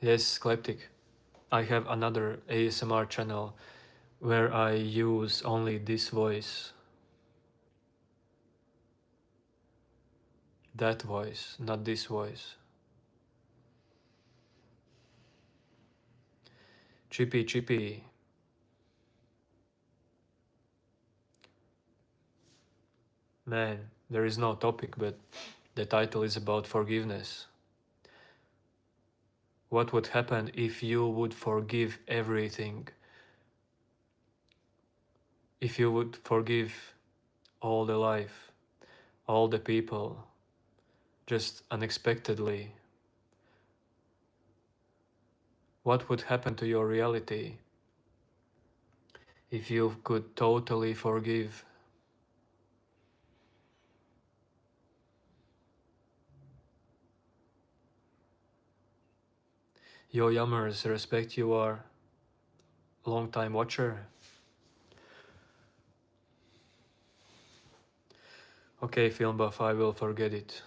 Yes, Skeptic. I have another ASMR channel where I use only this voice. That voice, not this voice. Chippy Chippy. Man, there is no topic, but the title is about forgiveness. What would happen if you would forgive everything? If you would forgive all the life, all the people, just unexpectedly? What would happen to your reality if you could totally forgive? Yo yummers, respect you are. long time watcher? Okay, film buff, I will forget it.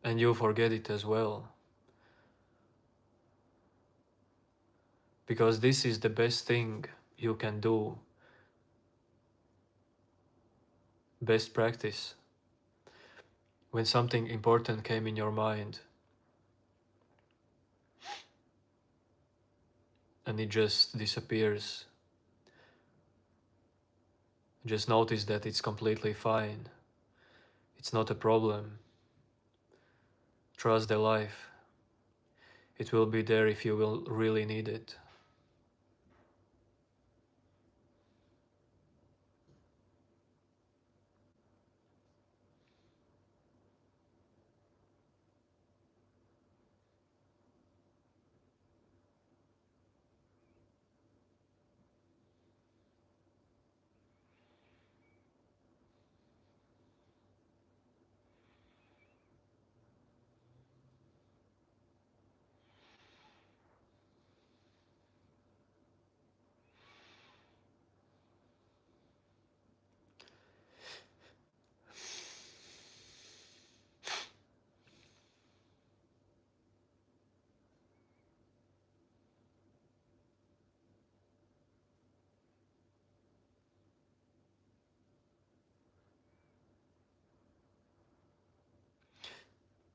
And you forget it as well. Because this is the best thing you can do. Best practice. When something important came in your mind and it just disappears, just notice that it's completely fine. It's not a problem. Trust the life. It will be there if you will really need it.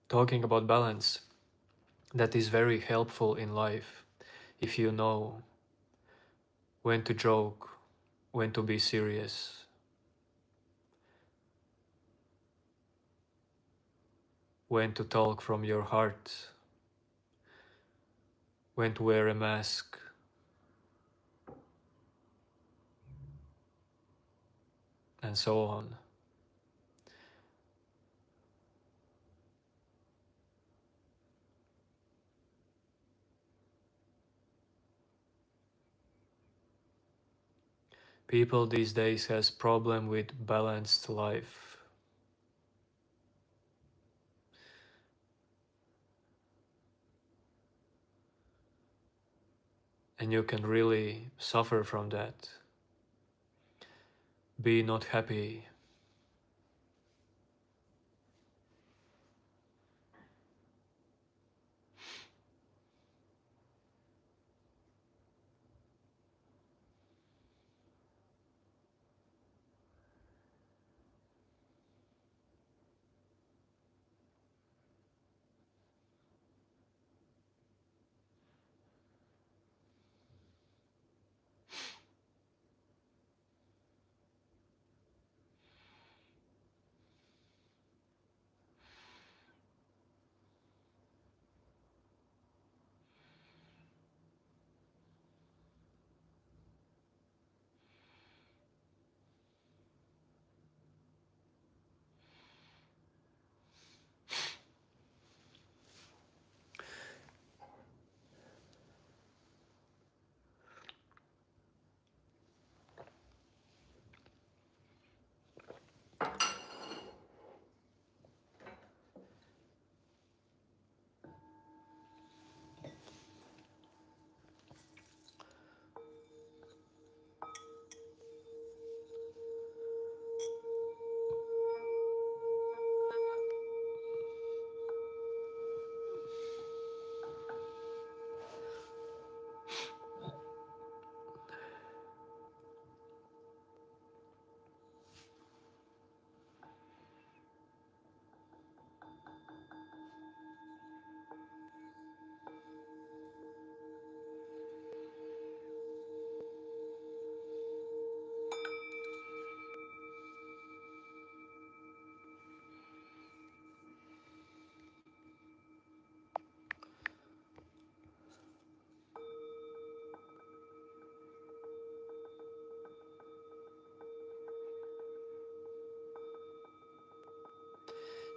Talking about balance, that is very helpful in life if you know when to joke, when to be serious, when to talk from your heart, when to wear a mask, and so on. People these days has problem with balanced life. And you can really suffer from that. Be not happy.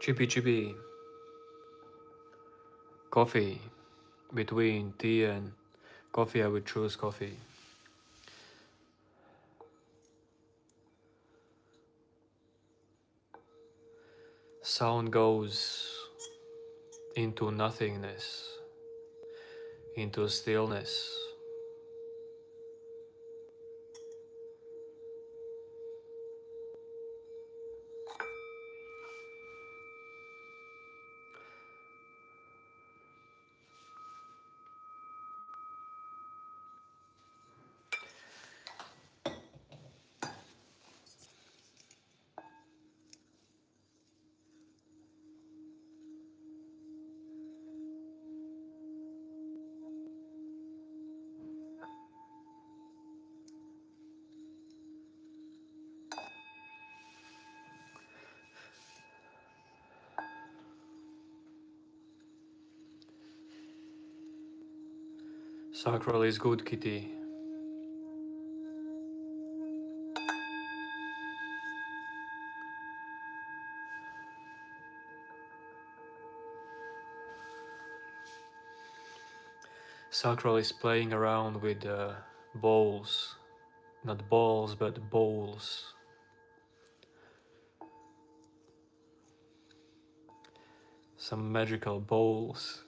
Chippy chippy. Coffee. Between tea and coffee, I would choose coffee. Sound goes into nothingness, into stillness. Sacral is good, Kitty. Sacral is playing around with bowls. Not balls, but bowls. Some magical bowls.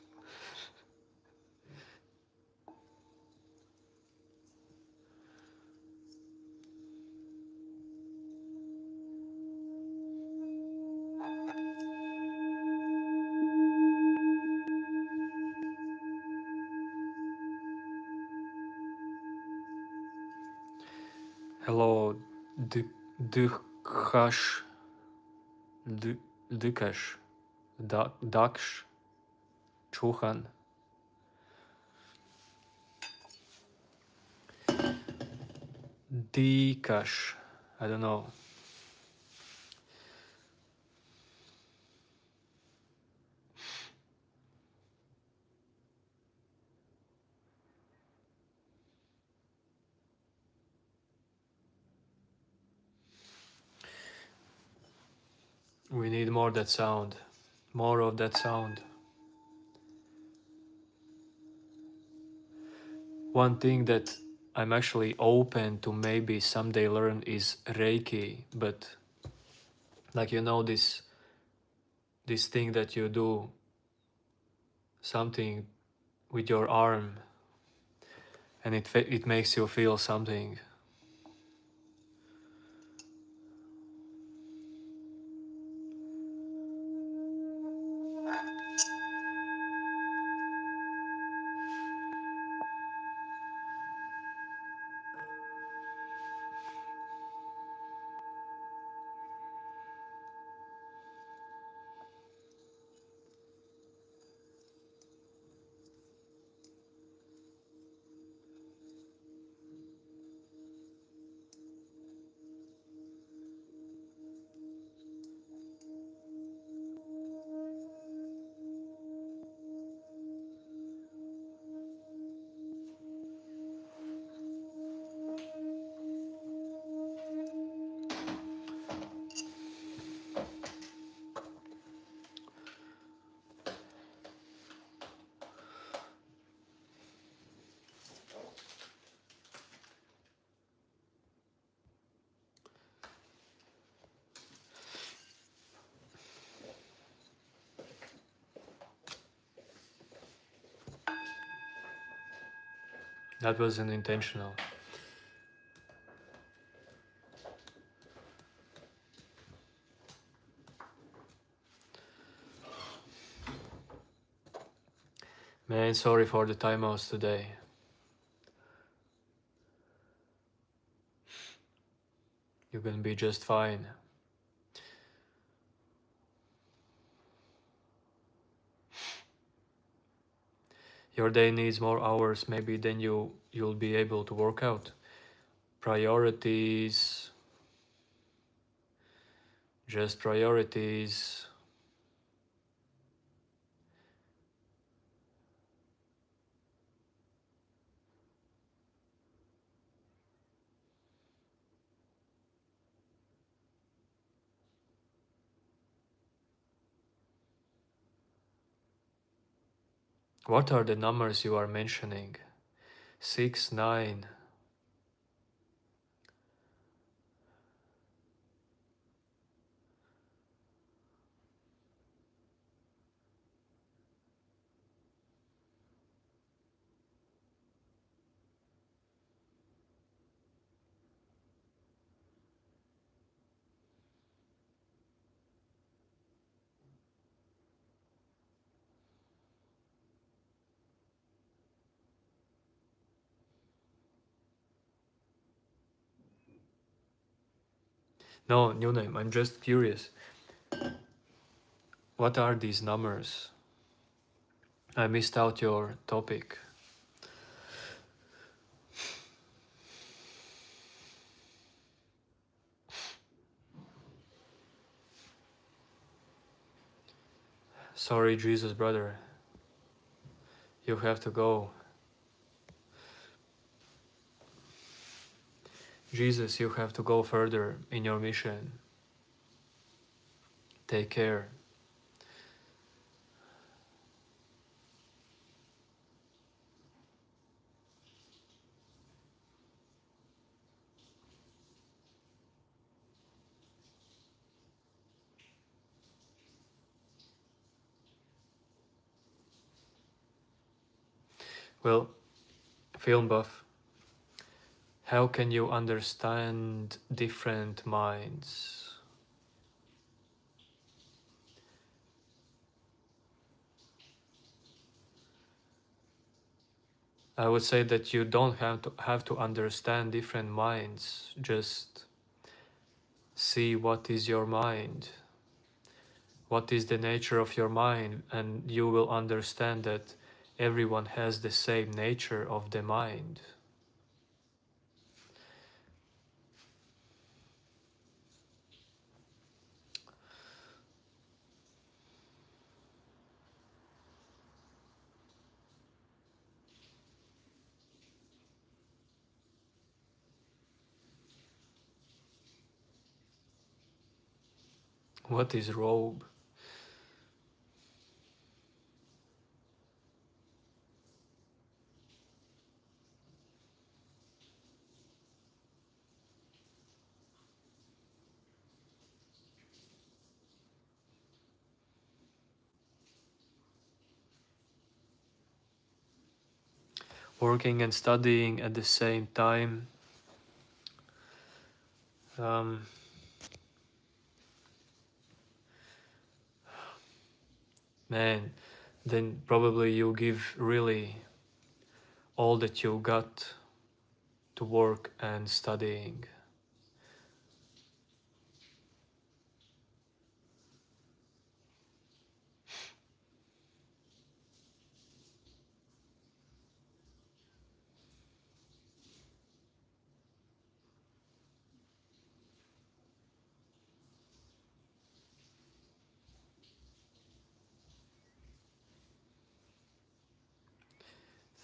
Hello, Dukhash. Dukash. Daksh. Chuhan. Dikash. I don't know. We need more that sound. More of that sound. One thing that I'm actually open to maybe someday learn is Reiki, but like this thing that you do something with your arm and it makes you feel something. That wasn't intentional. Man, sorry for the timeouts today. You're gonna be just fine. Your day needs more hours maybe than you'll be able to work out. Priorities, just priorities. What are the numbers you are mentioning? 6, 9. No, new name. I'm just curious. What are these numbers? I missed out your topic. Sorry, Jesus brother. You have to go. Jesus, you have to go further in your mission. Take care. Well, film buff, how can you understand different minds? I would say that you don't have to understand different minds. Just see what is your mind, what is the nature of your mind, and you will understand that everyone has the same nature of the mind. What is robe? Working and studying at the same time. Um, Man, then probably you give really all that you got to work and studying.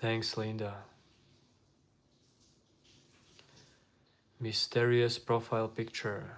Thanks, Linda. Mysterious profile picture.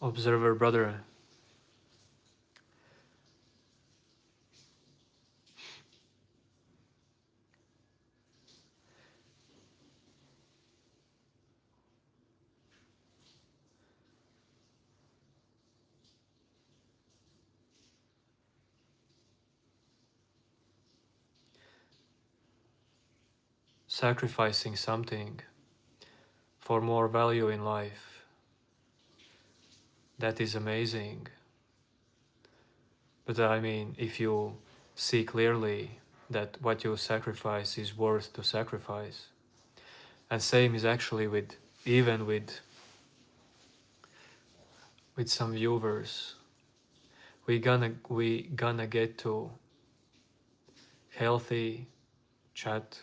Observer brother. Sacrificing something for more value in life. That is amazing. But I mean, if you see clearly that what you sacrifice is worth to sacrifice. And same is actually with, even with some viewers. We gonna get to healthy chat.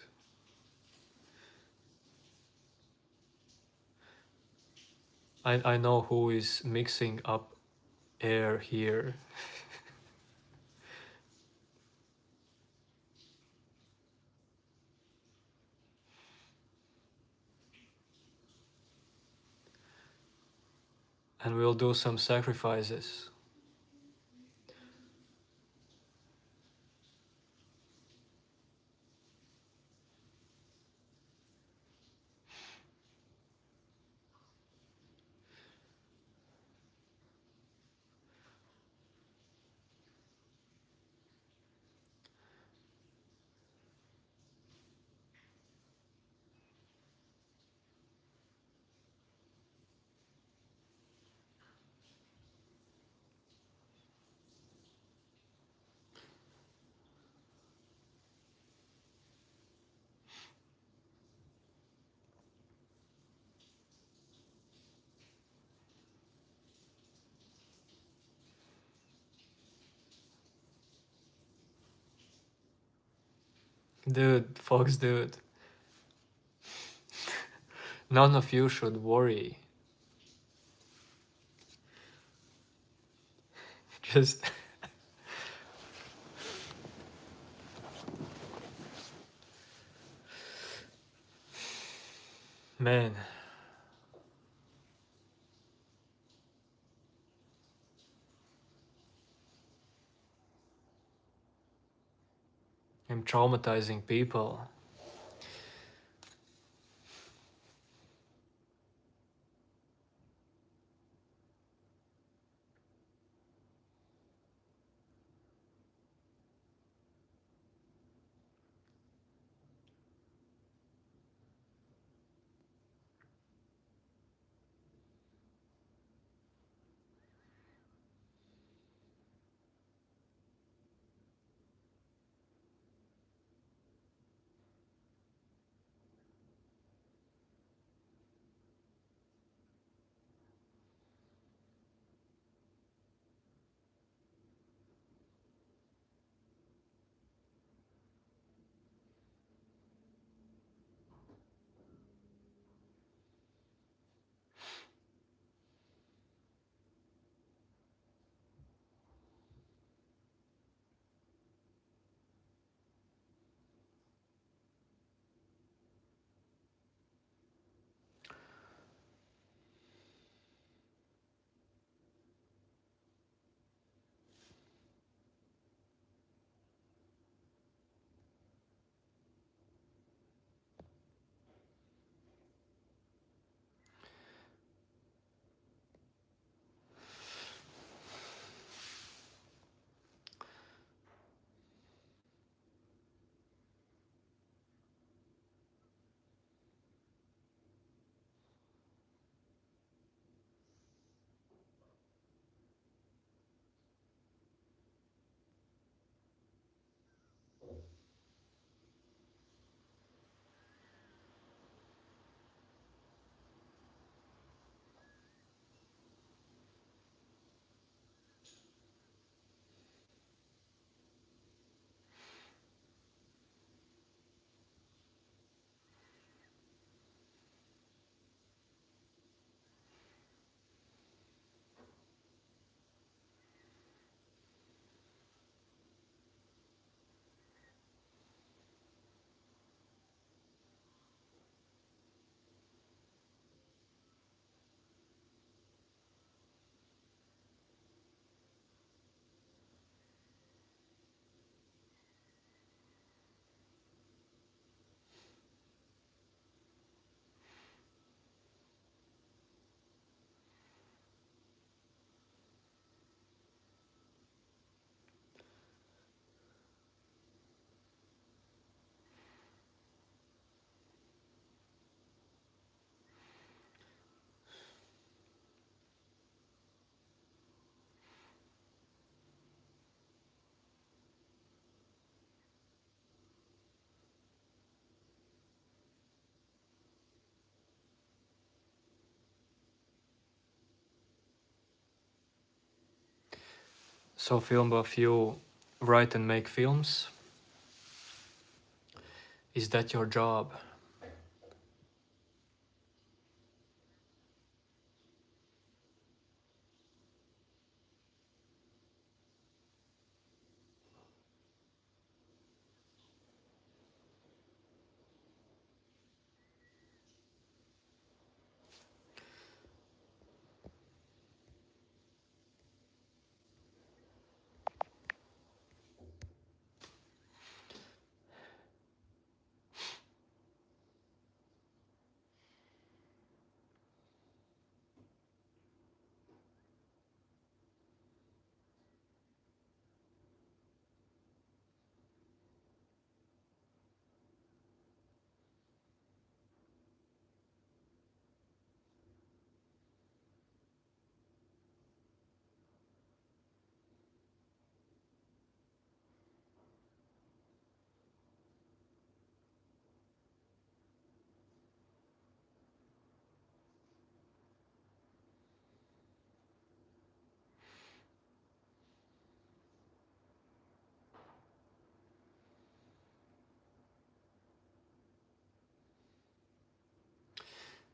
I know who is mixing up air here. And we'll do some sacrifices. Dude, Fox, dude. None of you should worry. Just man, I'm traumatizing people. So, film of you write and make films. Is that your job?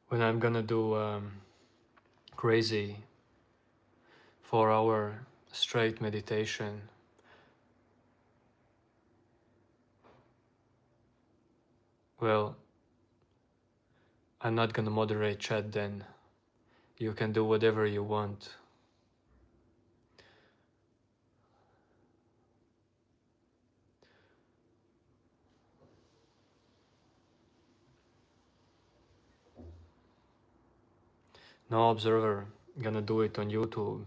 when I'm gonna do crazy 4 hour straight meditation, well, I'm not gonna moderate chat then. You can do whatever you want. No observer gonna do it on YouTube.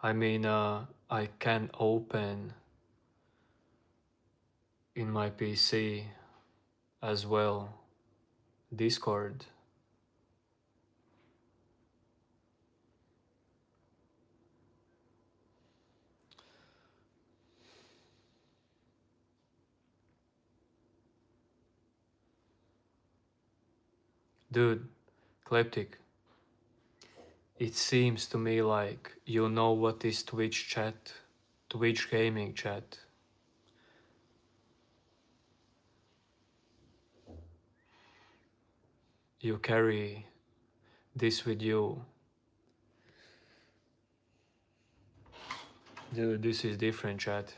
I mean, I can open in my PC as well Discord. Dude, Kleptic, it seems to me like you know what is Twitch chat, Twitch gaming chat. You carry this with you. Dude, this is different chat.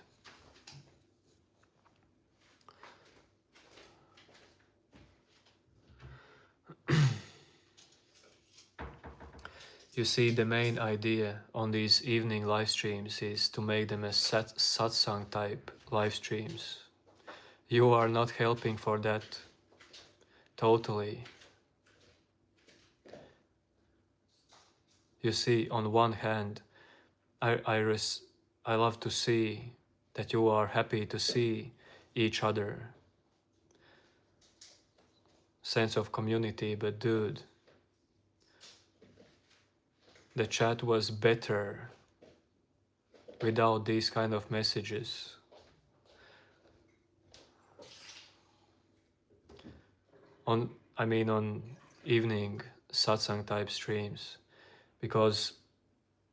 You see, the main idea on these evening live streams is to make them as satsang type live streams. You are not helping for that totally. You see, on one hand, I love to see that you are happy to see each other. Sense of community, but dude, the chat was better without these kind of messages. On evening satsang type streams, because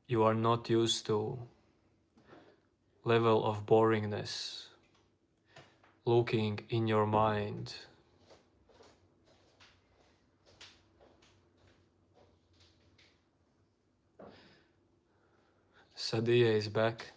you are not used to level of boringness, looking in your mind. Sadia is back.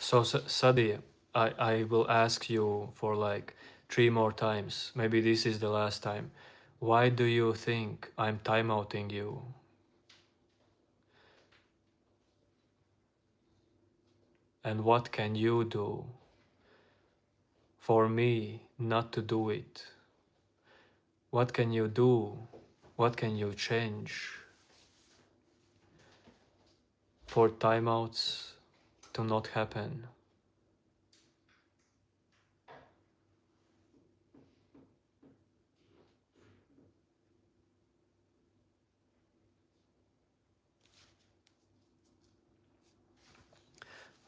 So Sadia, I will ask you for like 3 more times. Maybe this is the last time. Why do you think I'm timeouting you? And what can you do for me not to do it? What can you do? What can you change for timeouts to not happen?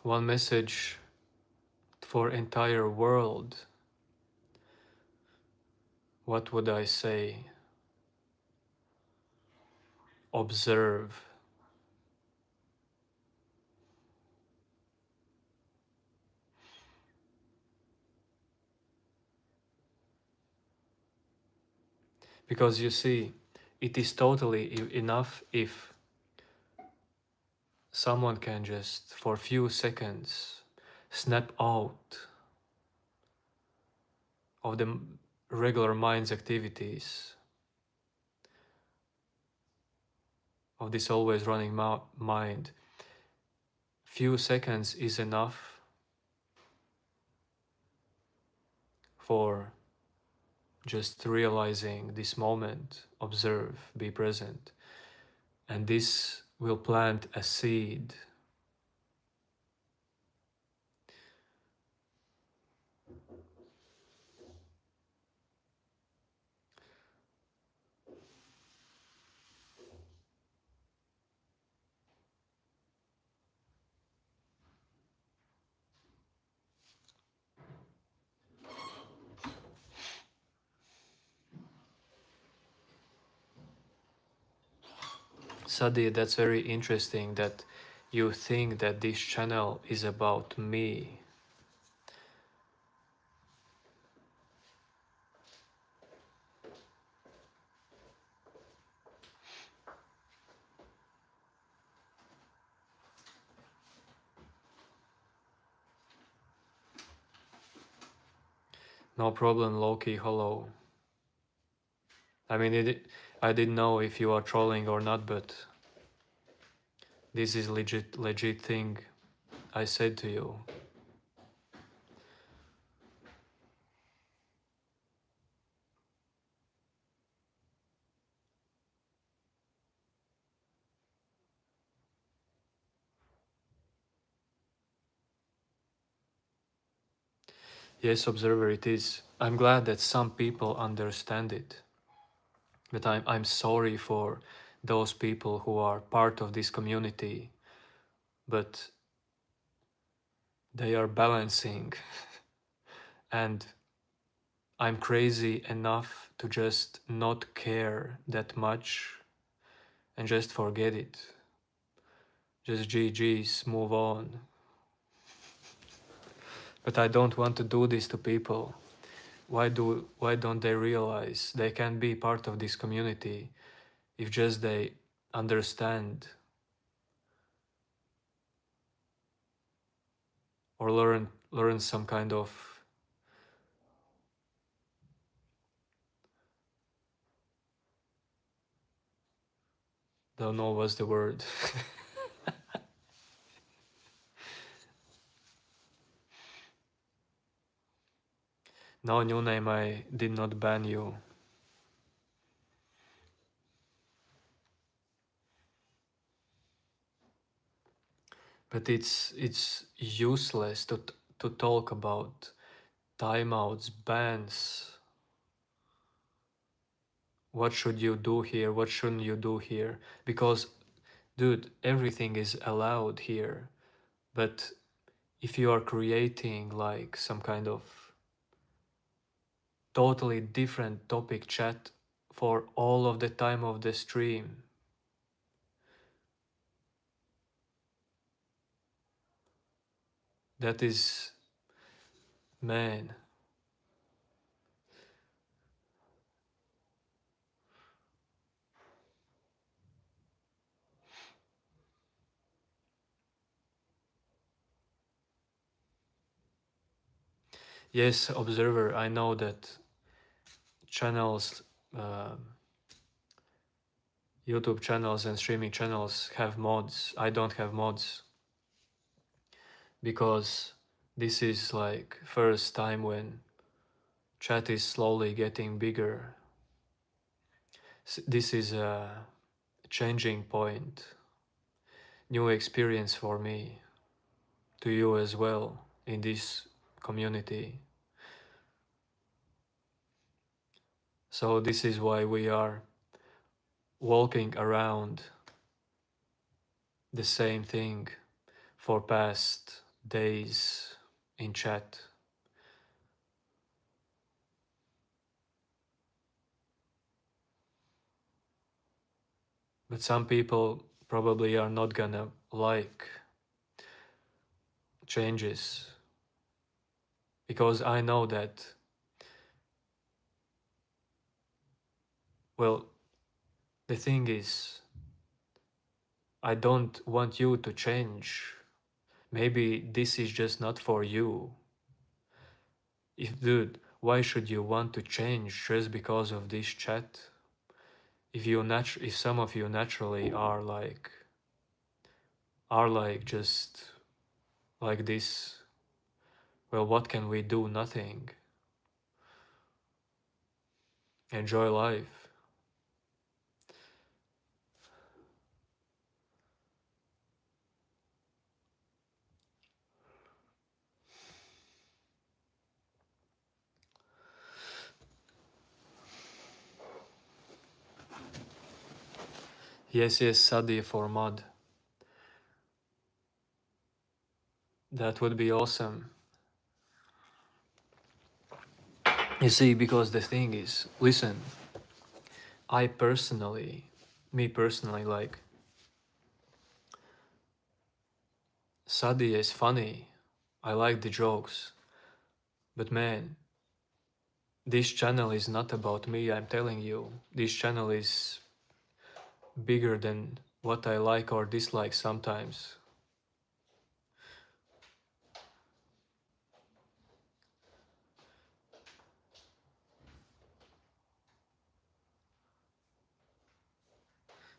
One message for entire world. What would I say? Observe. Because you see, it is totally enough if someone can just, for a few seconds, snap out of the regular mind's activities, of this always running mind. Few seconds is enough for just realizing this moment, observe, be present. And this will plant a seed. Sadi, that's very interesting that you think that this channel is about me. No problem, Loki, hello. I mean, I didn't know if you are trolling or not, but this is legit thing I said to you. Yes, observer, it is. I'm glad that some people understand it, but I'm sorry for those people who are part of this community, but they are balancing, and I'm crazy enough to just not care that much and just forget it. Just GG's, move on. But I don't want to do this to people. Why don't they realize they can be part of this community if just they understand or learn some kind of, don't know what's the word. No, new name, I did not ban you. But it's useless to talk about timeouts, bans. What should you do here? What shouldn't you do here? Because, dude, everything is allowed here. But if you are creating like some kind of totally different topic chat for all of the time of the stream, that is, man. Yes, observer, I know that channels, YouTube channels and streaming channels have mods. I don't have mods because this is like first time when chat is slowly getting bigger. This is a changing point, new experience for me, to you as well in this community. So this is why we are walking around the same thing for past days in chat. But some people probably are not gonna like changes because I know that, well, the thing is, I don't want you to change. Maybe this is just not for you. If, dude, why should you want to change just because of this chat? If some of you naturally are like just like this, well, what can we do? Nothing. Enjoy life. Yes, yes, Sadi for mod. That would be awesome. You see, because the thing is, listen, me personally, like, Sadia is funny. I like the jokes. But man, this channel is not about me, I'm telling you. This channel is bigger than what I like or dislike sometimes.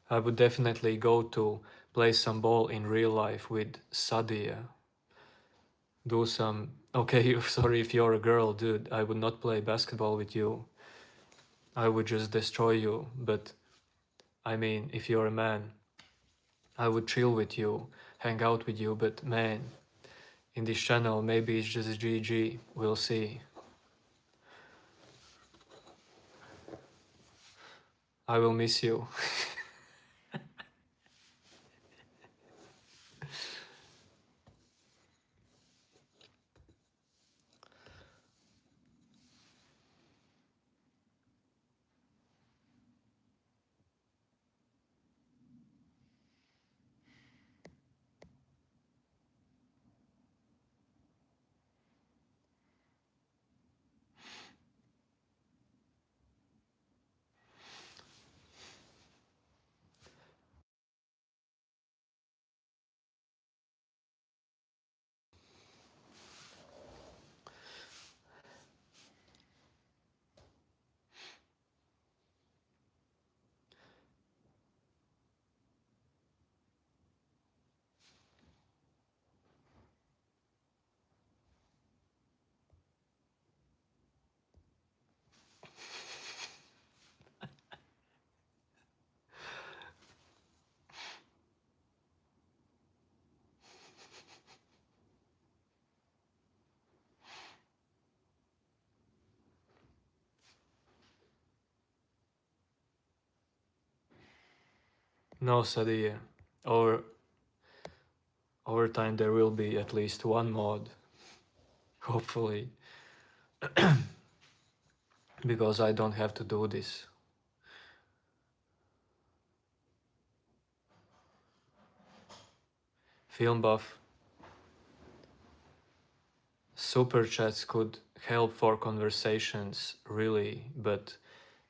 I would definitely go to play some ball in real life with Sadia. Do some. Okay, sorry if you're a girl, dude. I would not play basketball with you. I would just destroy you. But I mean, if you're a man, I would chill with you, hang out with you. But man, in this channel, maybe it's just GG. We'll see. I will miss you. No, Sadia. Over over time, there will be at least one mod, hopefully, because I don't have to do this. Film buff. Super chats could help for conversations, really, but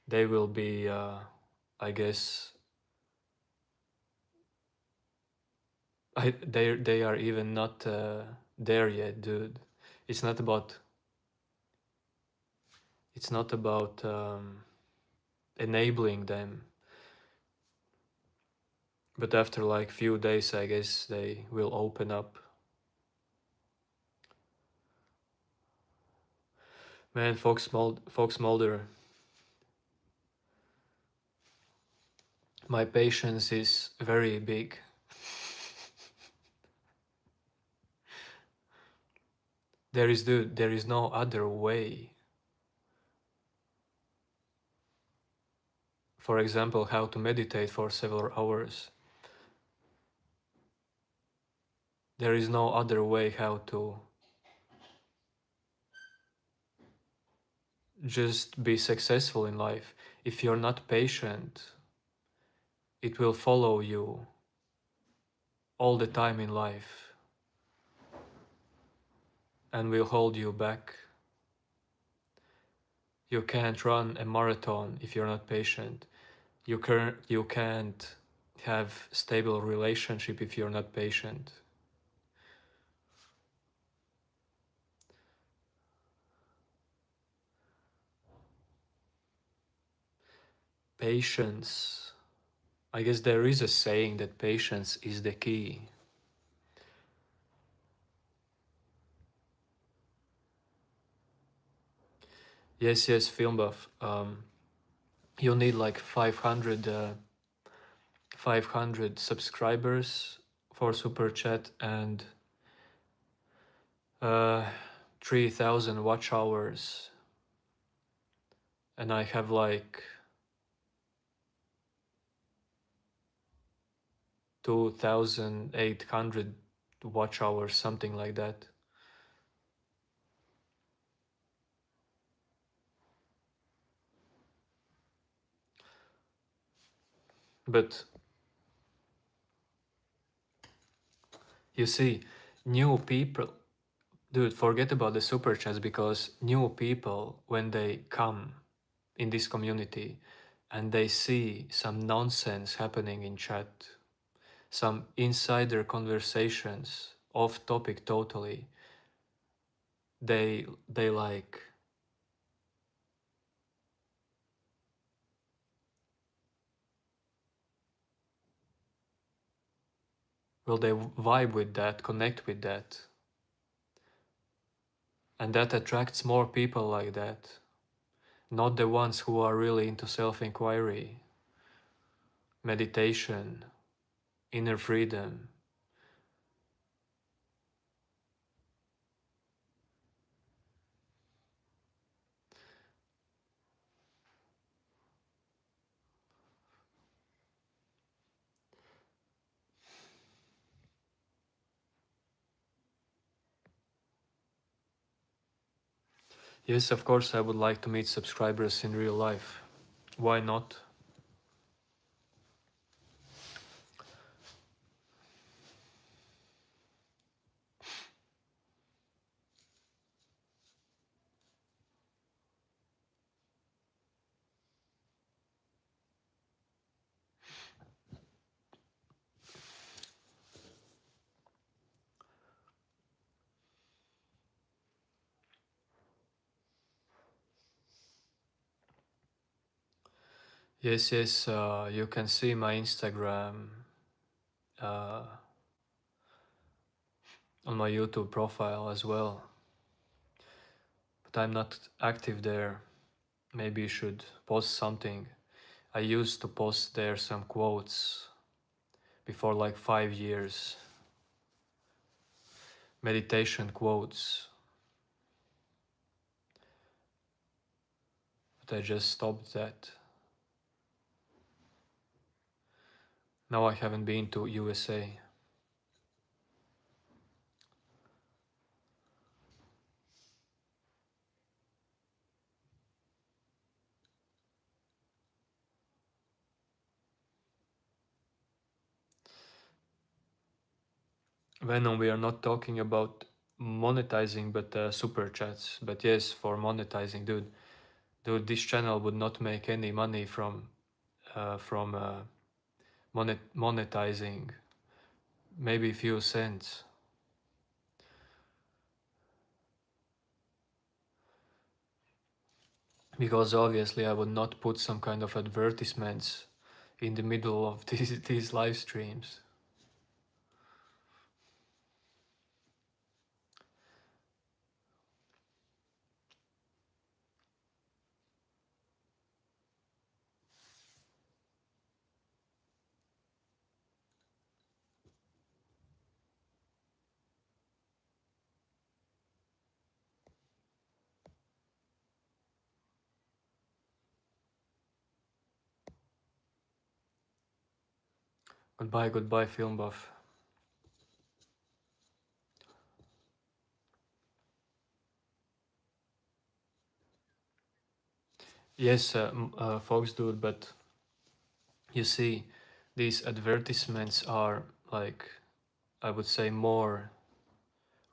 they will be, I guess, they are even not there yet, dude. It's not about enabling them, but after like few days, I guess they will open up. Man, Fox Mulder, my patience is very big. There is no other way. For example, how to meditate for several hours. There is no other way how to just be successful in life. If you're not patient, it will follow you all the time in life and will hold you back. You can't run a marathon if you're not patient. You can't have stable relationship if you're not patient. Patience. I guess there is a saying that patience is the key. Yes, film buff. You need like 500 subscribers for super chat and uh, 3,000 watch hours, and I have like 2,800 watch hours, something like that. But you see, new people, dude, forget about the super chats, because new people, when they come in this community and they see some nonsense happening in chat, some insider conversations off topic totally, they like, well, they vibe with that, connect with that, and that attracts more people like that, not the ones who are really into self-inquiry, meditation, inner freedom. Yes, of course, I would like to meet subscribers in real life. Why not? Yes, yes, you can see my Instagram uh, on my YouTube profile as well. But I'm not active there. Maybe you should post something. I used to post there some quotes before like 5 years. Meditation quotes. But I just stopped that. Now I haven't been to USA. Venom, we are not talking about monetizing, but super chats. But yes, for monetizing, dude, this channel would not make any money from monetizing. Maybe a few cents. Because obviously I would not put some kind of advertisements in the middle of these live streams. Goodbye, goodbye, film buff. Yes, folks, dude, but you see, these advertisements are like, I would say, more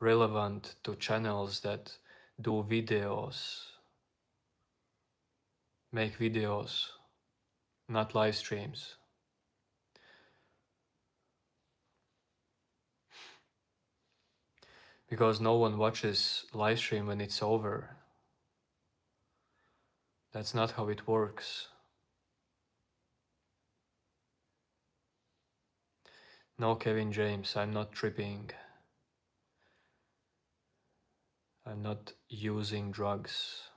relevant to channels that do videos, make videos, not live streams. Because no one watches live stream when it's over. That's not how it works. No, Kevin James, I'm not tripping. I'm not using drugs.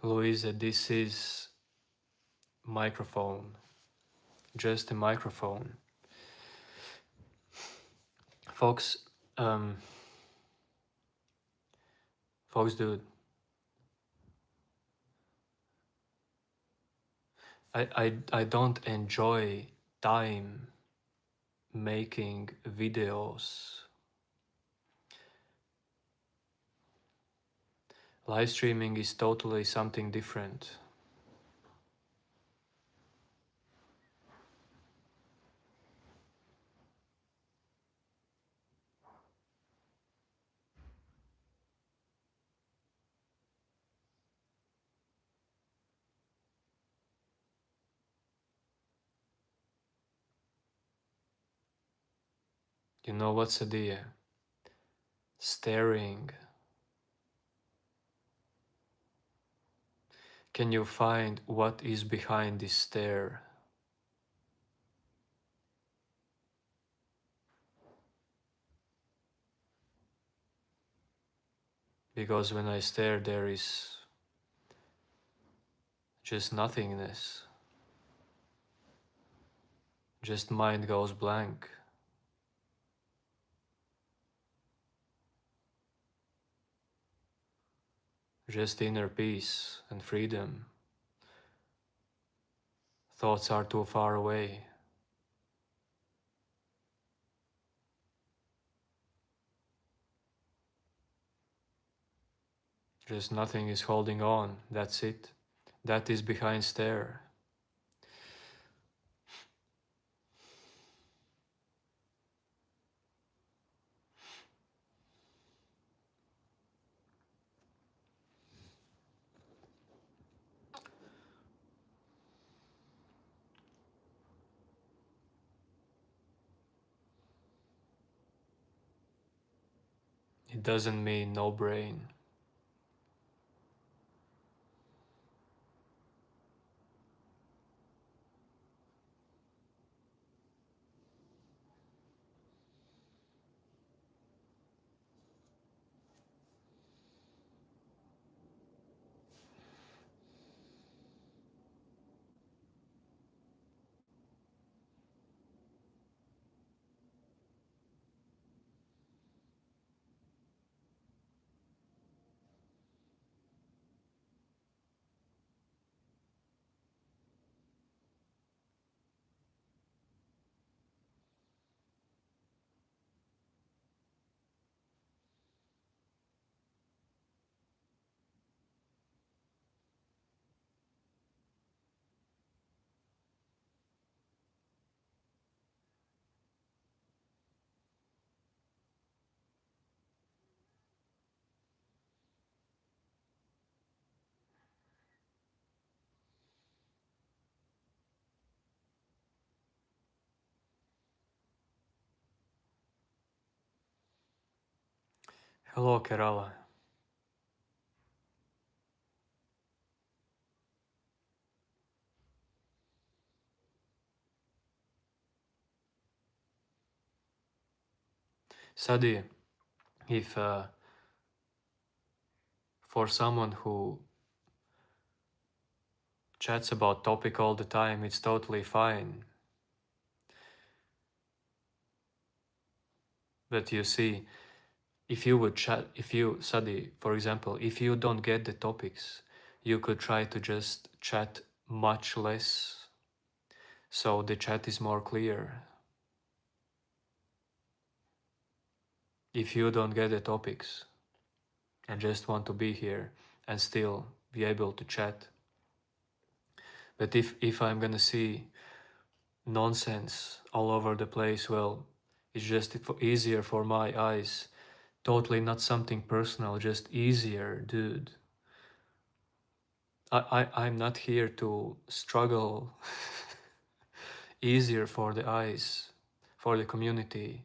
Louisa, this is microphone. Just a microphone. Folks, dude, I don't enjoy time making videos. Live streaming is totally something different. You know what's the idea? Staring. Can you find what is behind this stare? Because when I stare, there is just nothingness. Just mind goes blank. Just inner peace and freedom. Thoughts are too far away. Just nothing is holding on. That's it. That is behind stare. It doesn't mean no brain. Hello, Kerala. Sadi, if for someone who chats about topic all the time, it's totally fine. But you see, if you would chat, Sadi, for example, if you don't get the topics, you could try to just chat much less, so the chat is more clear. If you don't get the topics and just want to be here and still be able to chat. But if I'm gonna see nonsense all over the place, well, it's just easier for my eyes. Totally not something personal, just easier, dude. I'm not here to struggle. Easier for the eyes, for the community,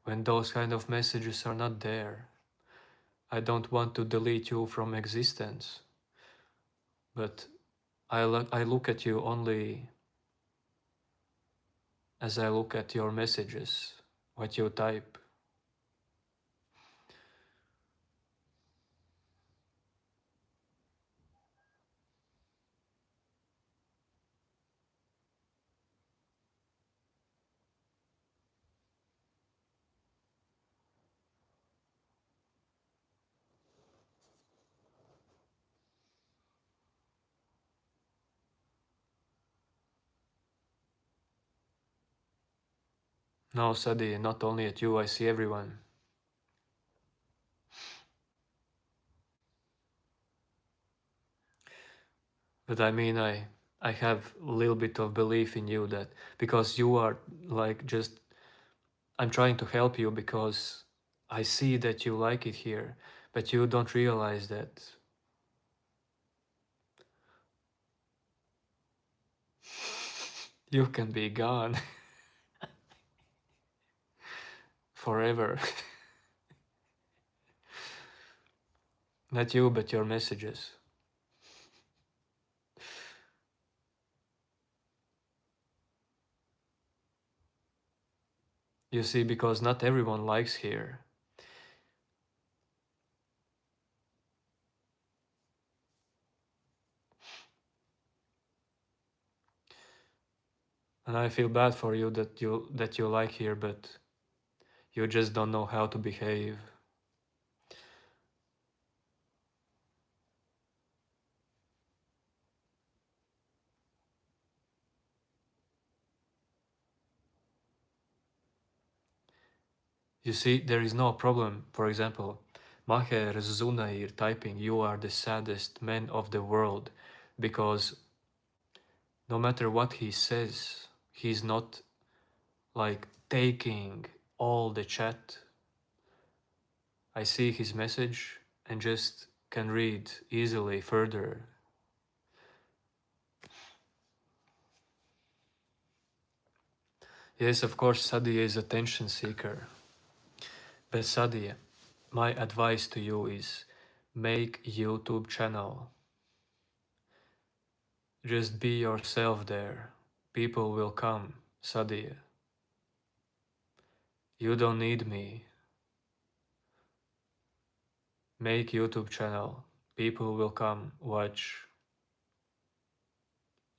when those kind of messages are not there. I don't want to delete you from existence, but I look at you only as I look at your messages, what you type. No, Sadi, not only at you, I see everyone. But I mean, I have a little bit of belief in you that because you are like just, I'm trying to help you because I see that you like it here, but you don't realize that you can be gone forever. Not you, but your messages. You see, because not everyone likes here. And I feel bad for you that you like here, but you just don't know how to behave. You see, there is no problem. For example, Maher Zunair typing, you are the saddest man of the world, because no matter what he says, he's not like taking all the chat. I see his message and just can read easily further. Yes, of course, Sadi is attention seeker. But Sadi, my advice to you is make YouTube channel. Just be yourself there. People will come, Sadi. You don't need me. Make YouTube channel. People will come, watch.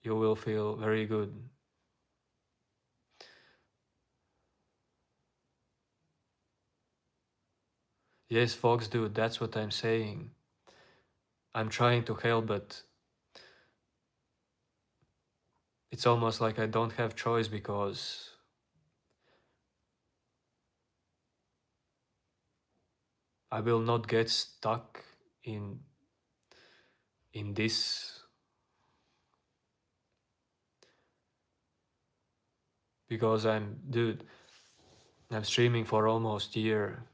You will feel very good. Yes, Fox dude, that's what I'm saying. I'm trying to help, but it's almost like I don't have choice because I will not get stuck in this, because dude, I'm streaming for almost a year.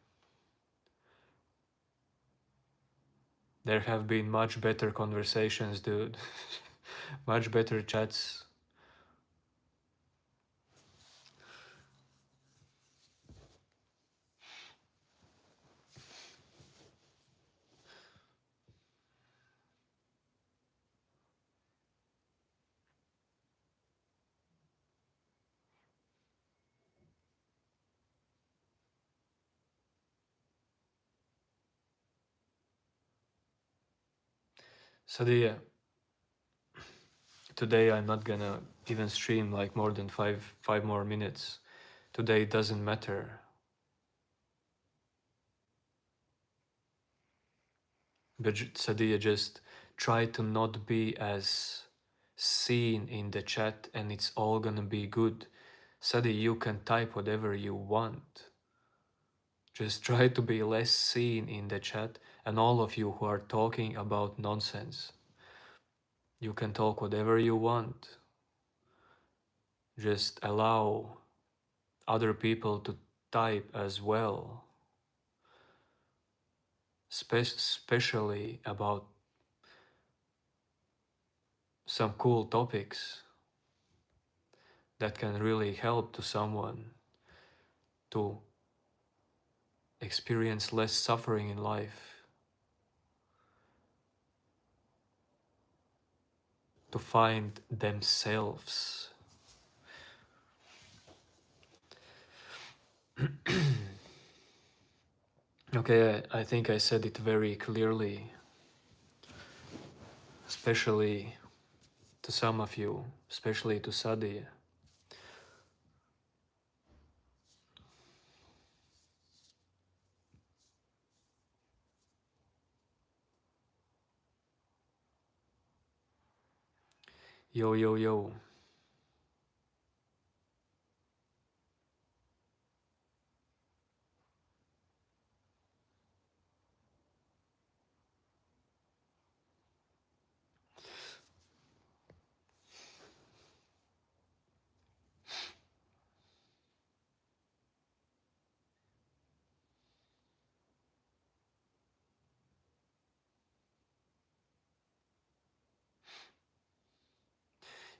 There have been much better conversations, dude. Much better chats. Sadia, today I'm not gonna even stream like more than five more minutes. Today it doesn't matter. But Sadia, just try to not be as seen in the chat and it's all gonna be good. Sadia, you can type whatever you want. Just try to be less seen in the chat, and all of you who are talking about nonsense, you can talk whatever you want. Just allow other people to type as well, especially about some cool topics that can really help to someone to experience less suffering in life, to find themselves. Okay, I think I said it very clearly, especially to some of you, especially to Sadi. Yo, yo, yo.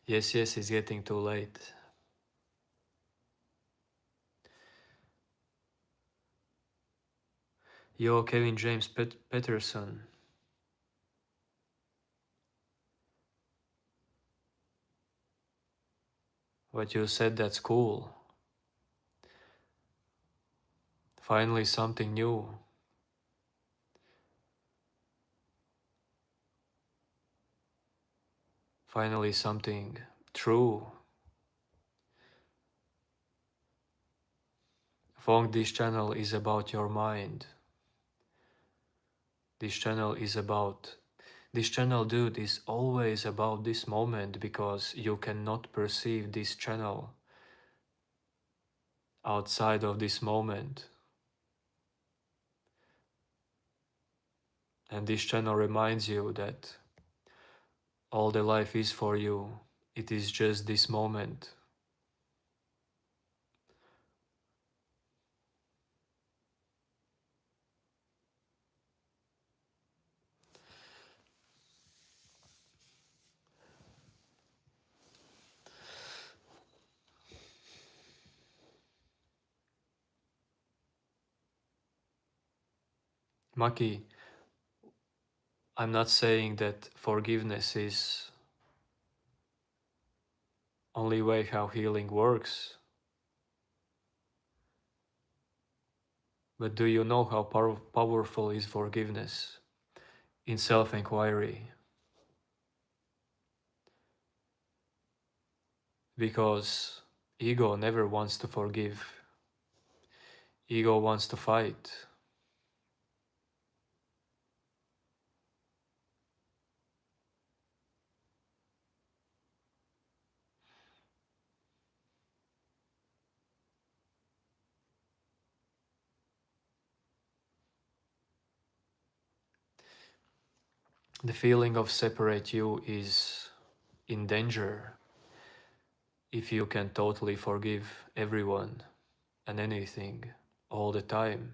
Yes, yes, it's getting too late. Yo, Kevin James Peterson. What you said, that's cool. Finally, something new. Finally, something true. Fong, this channel is about your mind. This channel is about. This channel, dude, is always about this moment because you cannot perceive this channel outside of this moment. And this channel reminds you that all the life is for you. It is just this moment. Maki, I'm not saying that forgiveness is only way how healing works. But do you know how powerful is forgiveness in self-inquiry? Because ego never wants to forgive. Ego wants to fight. The feeling of separate you is in danger if you can totally forgive everyone and anything all the time.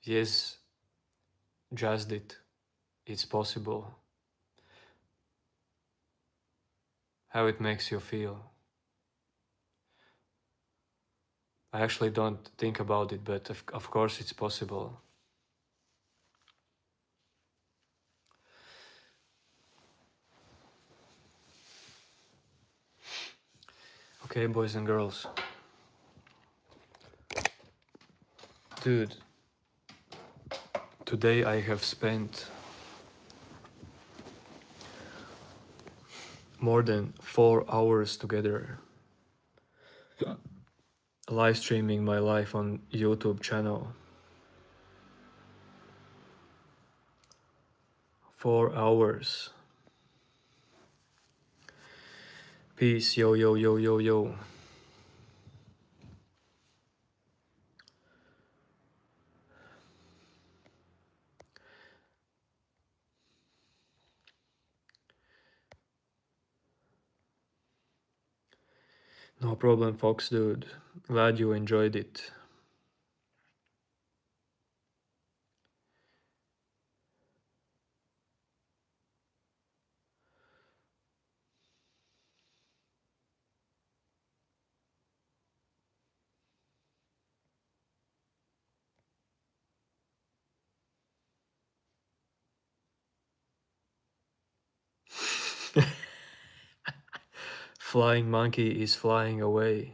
Yes, just it. It's possible. How it makes you feel. I actually don't think about it, but of course it's possible. Okay, boys and girls. Dude, today I have spent more than 4 hours together live streaming my life on YouTube channel. 4 hours. Peace, yo, yo, yo, yo, yo. No problem, Fox, dude. Glad you enjoyed it. flying monkey is flying away.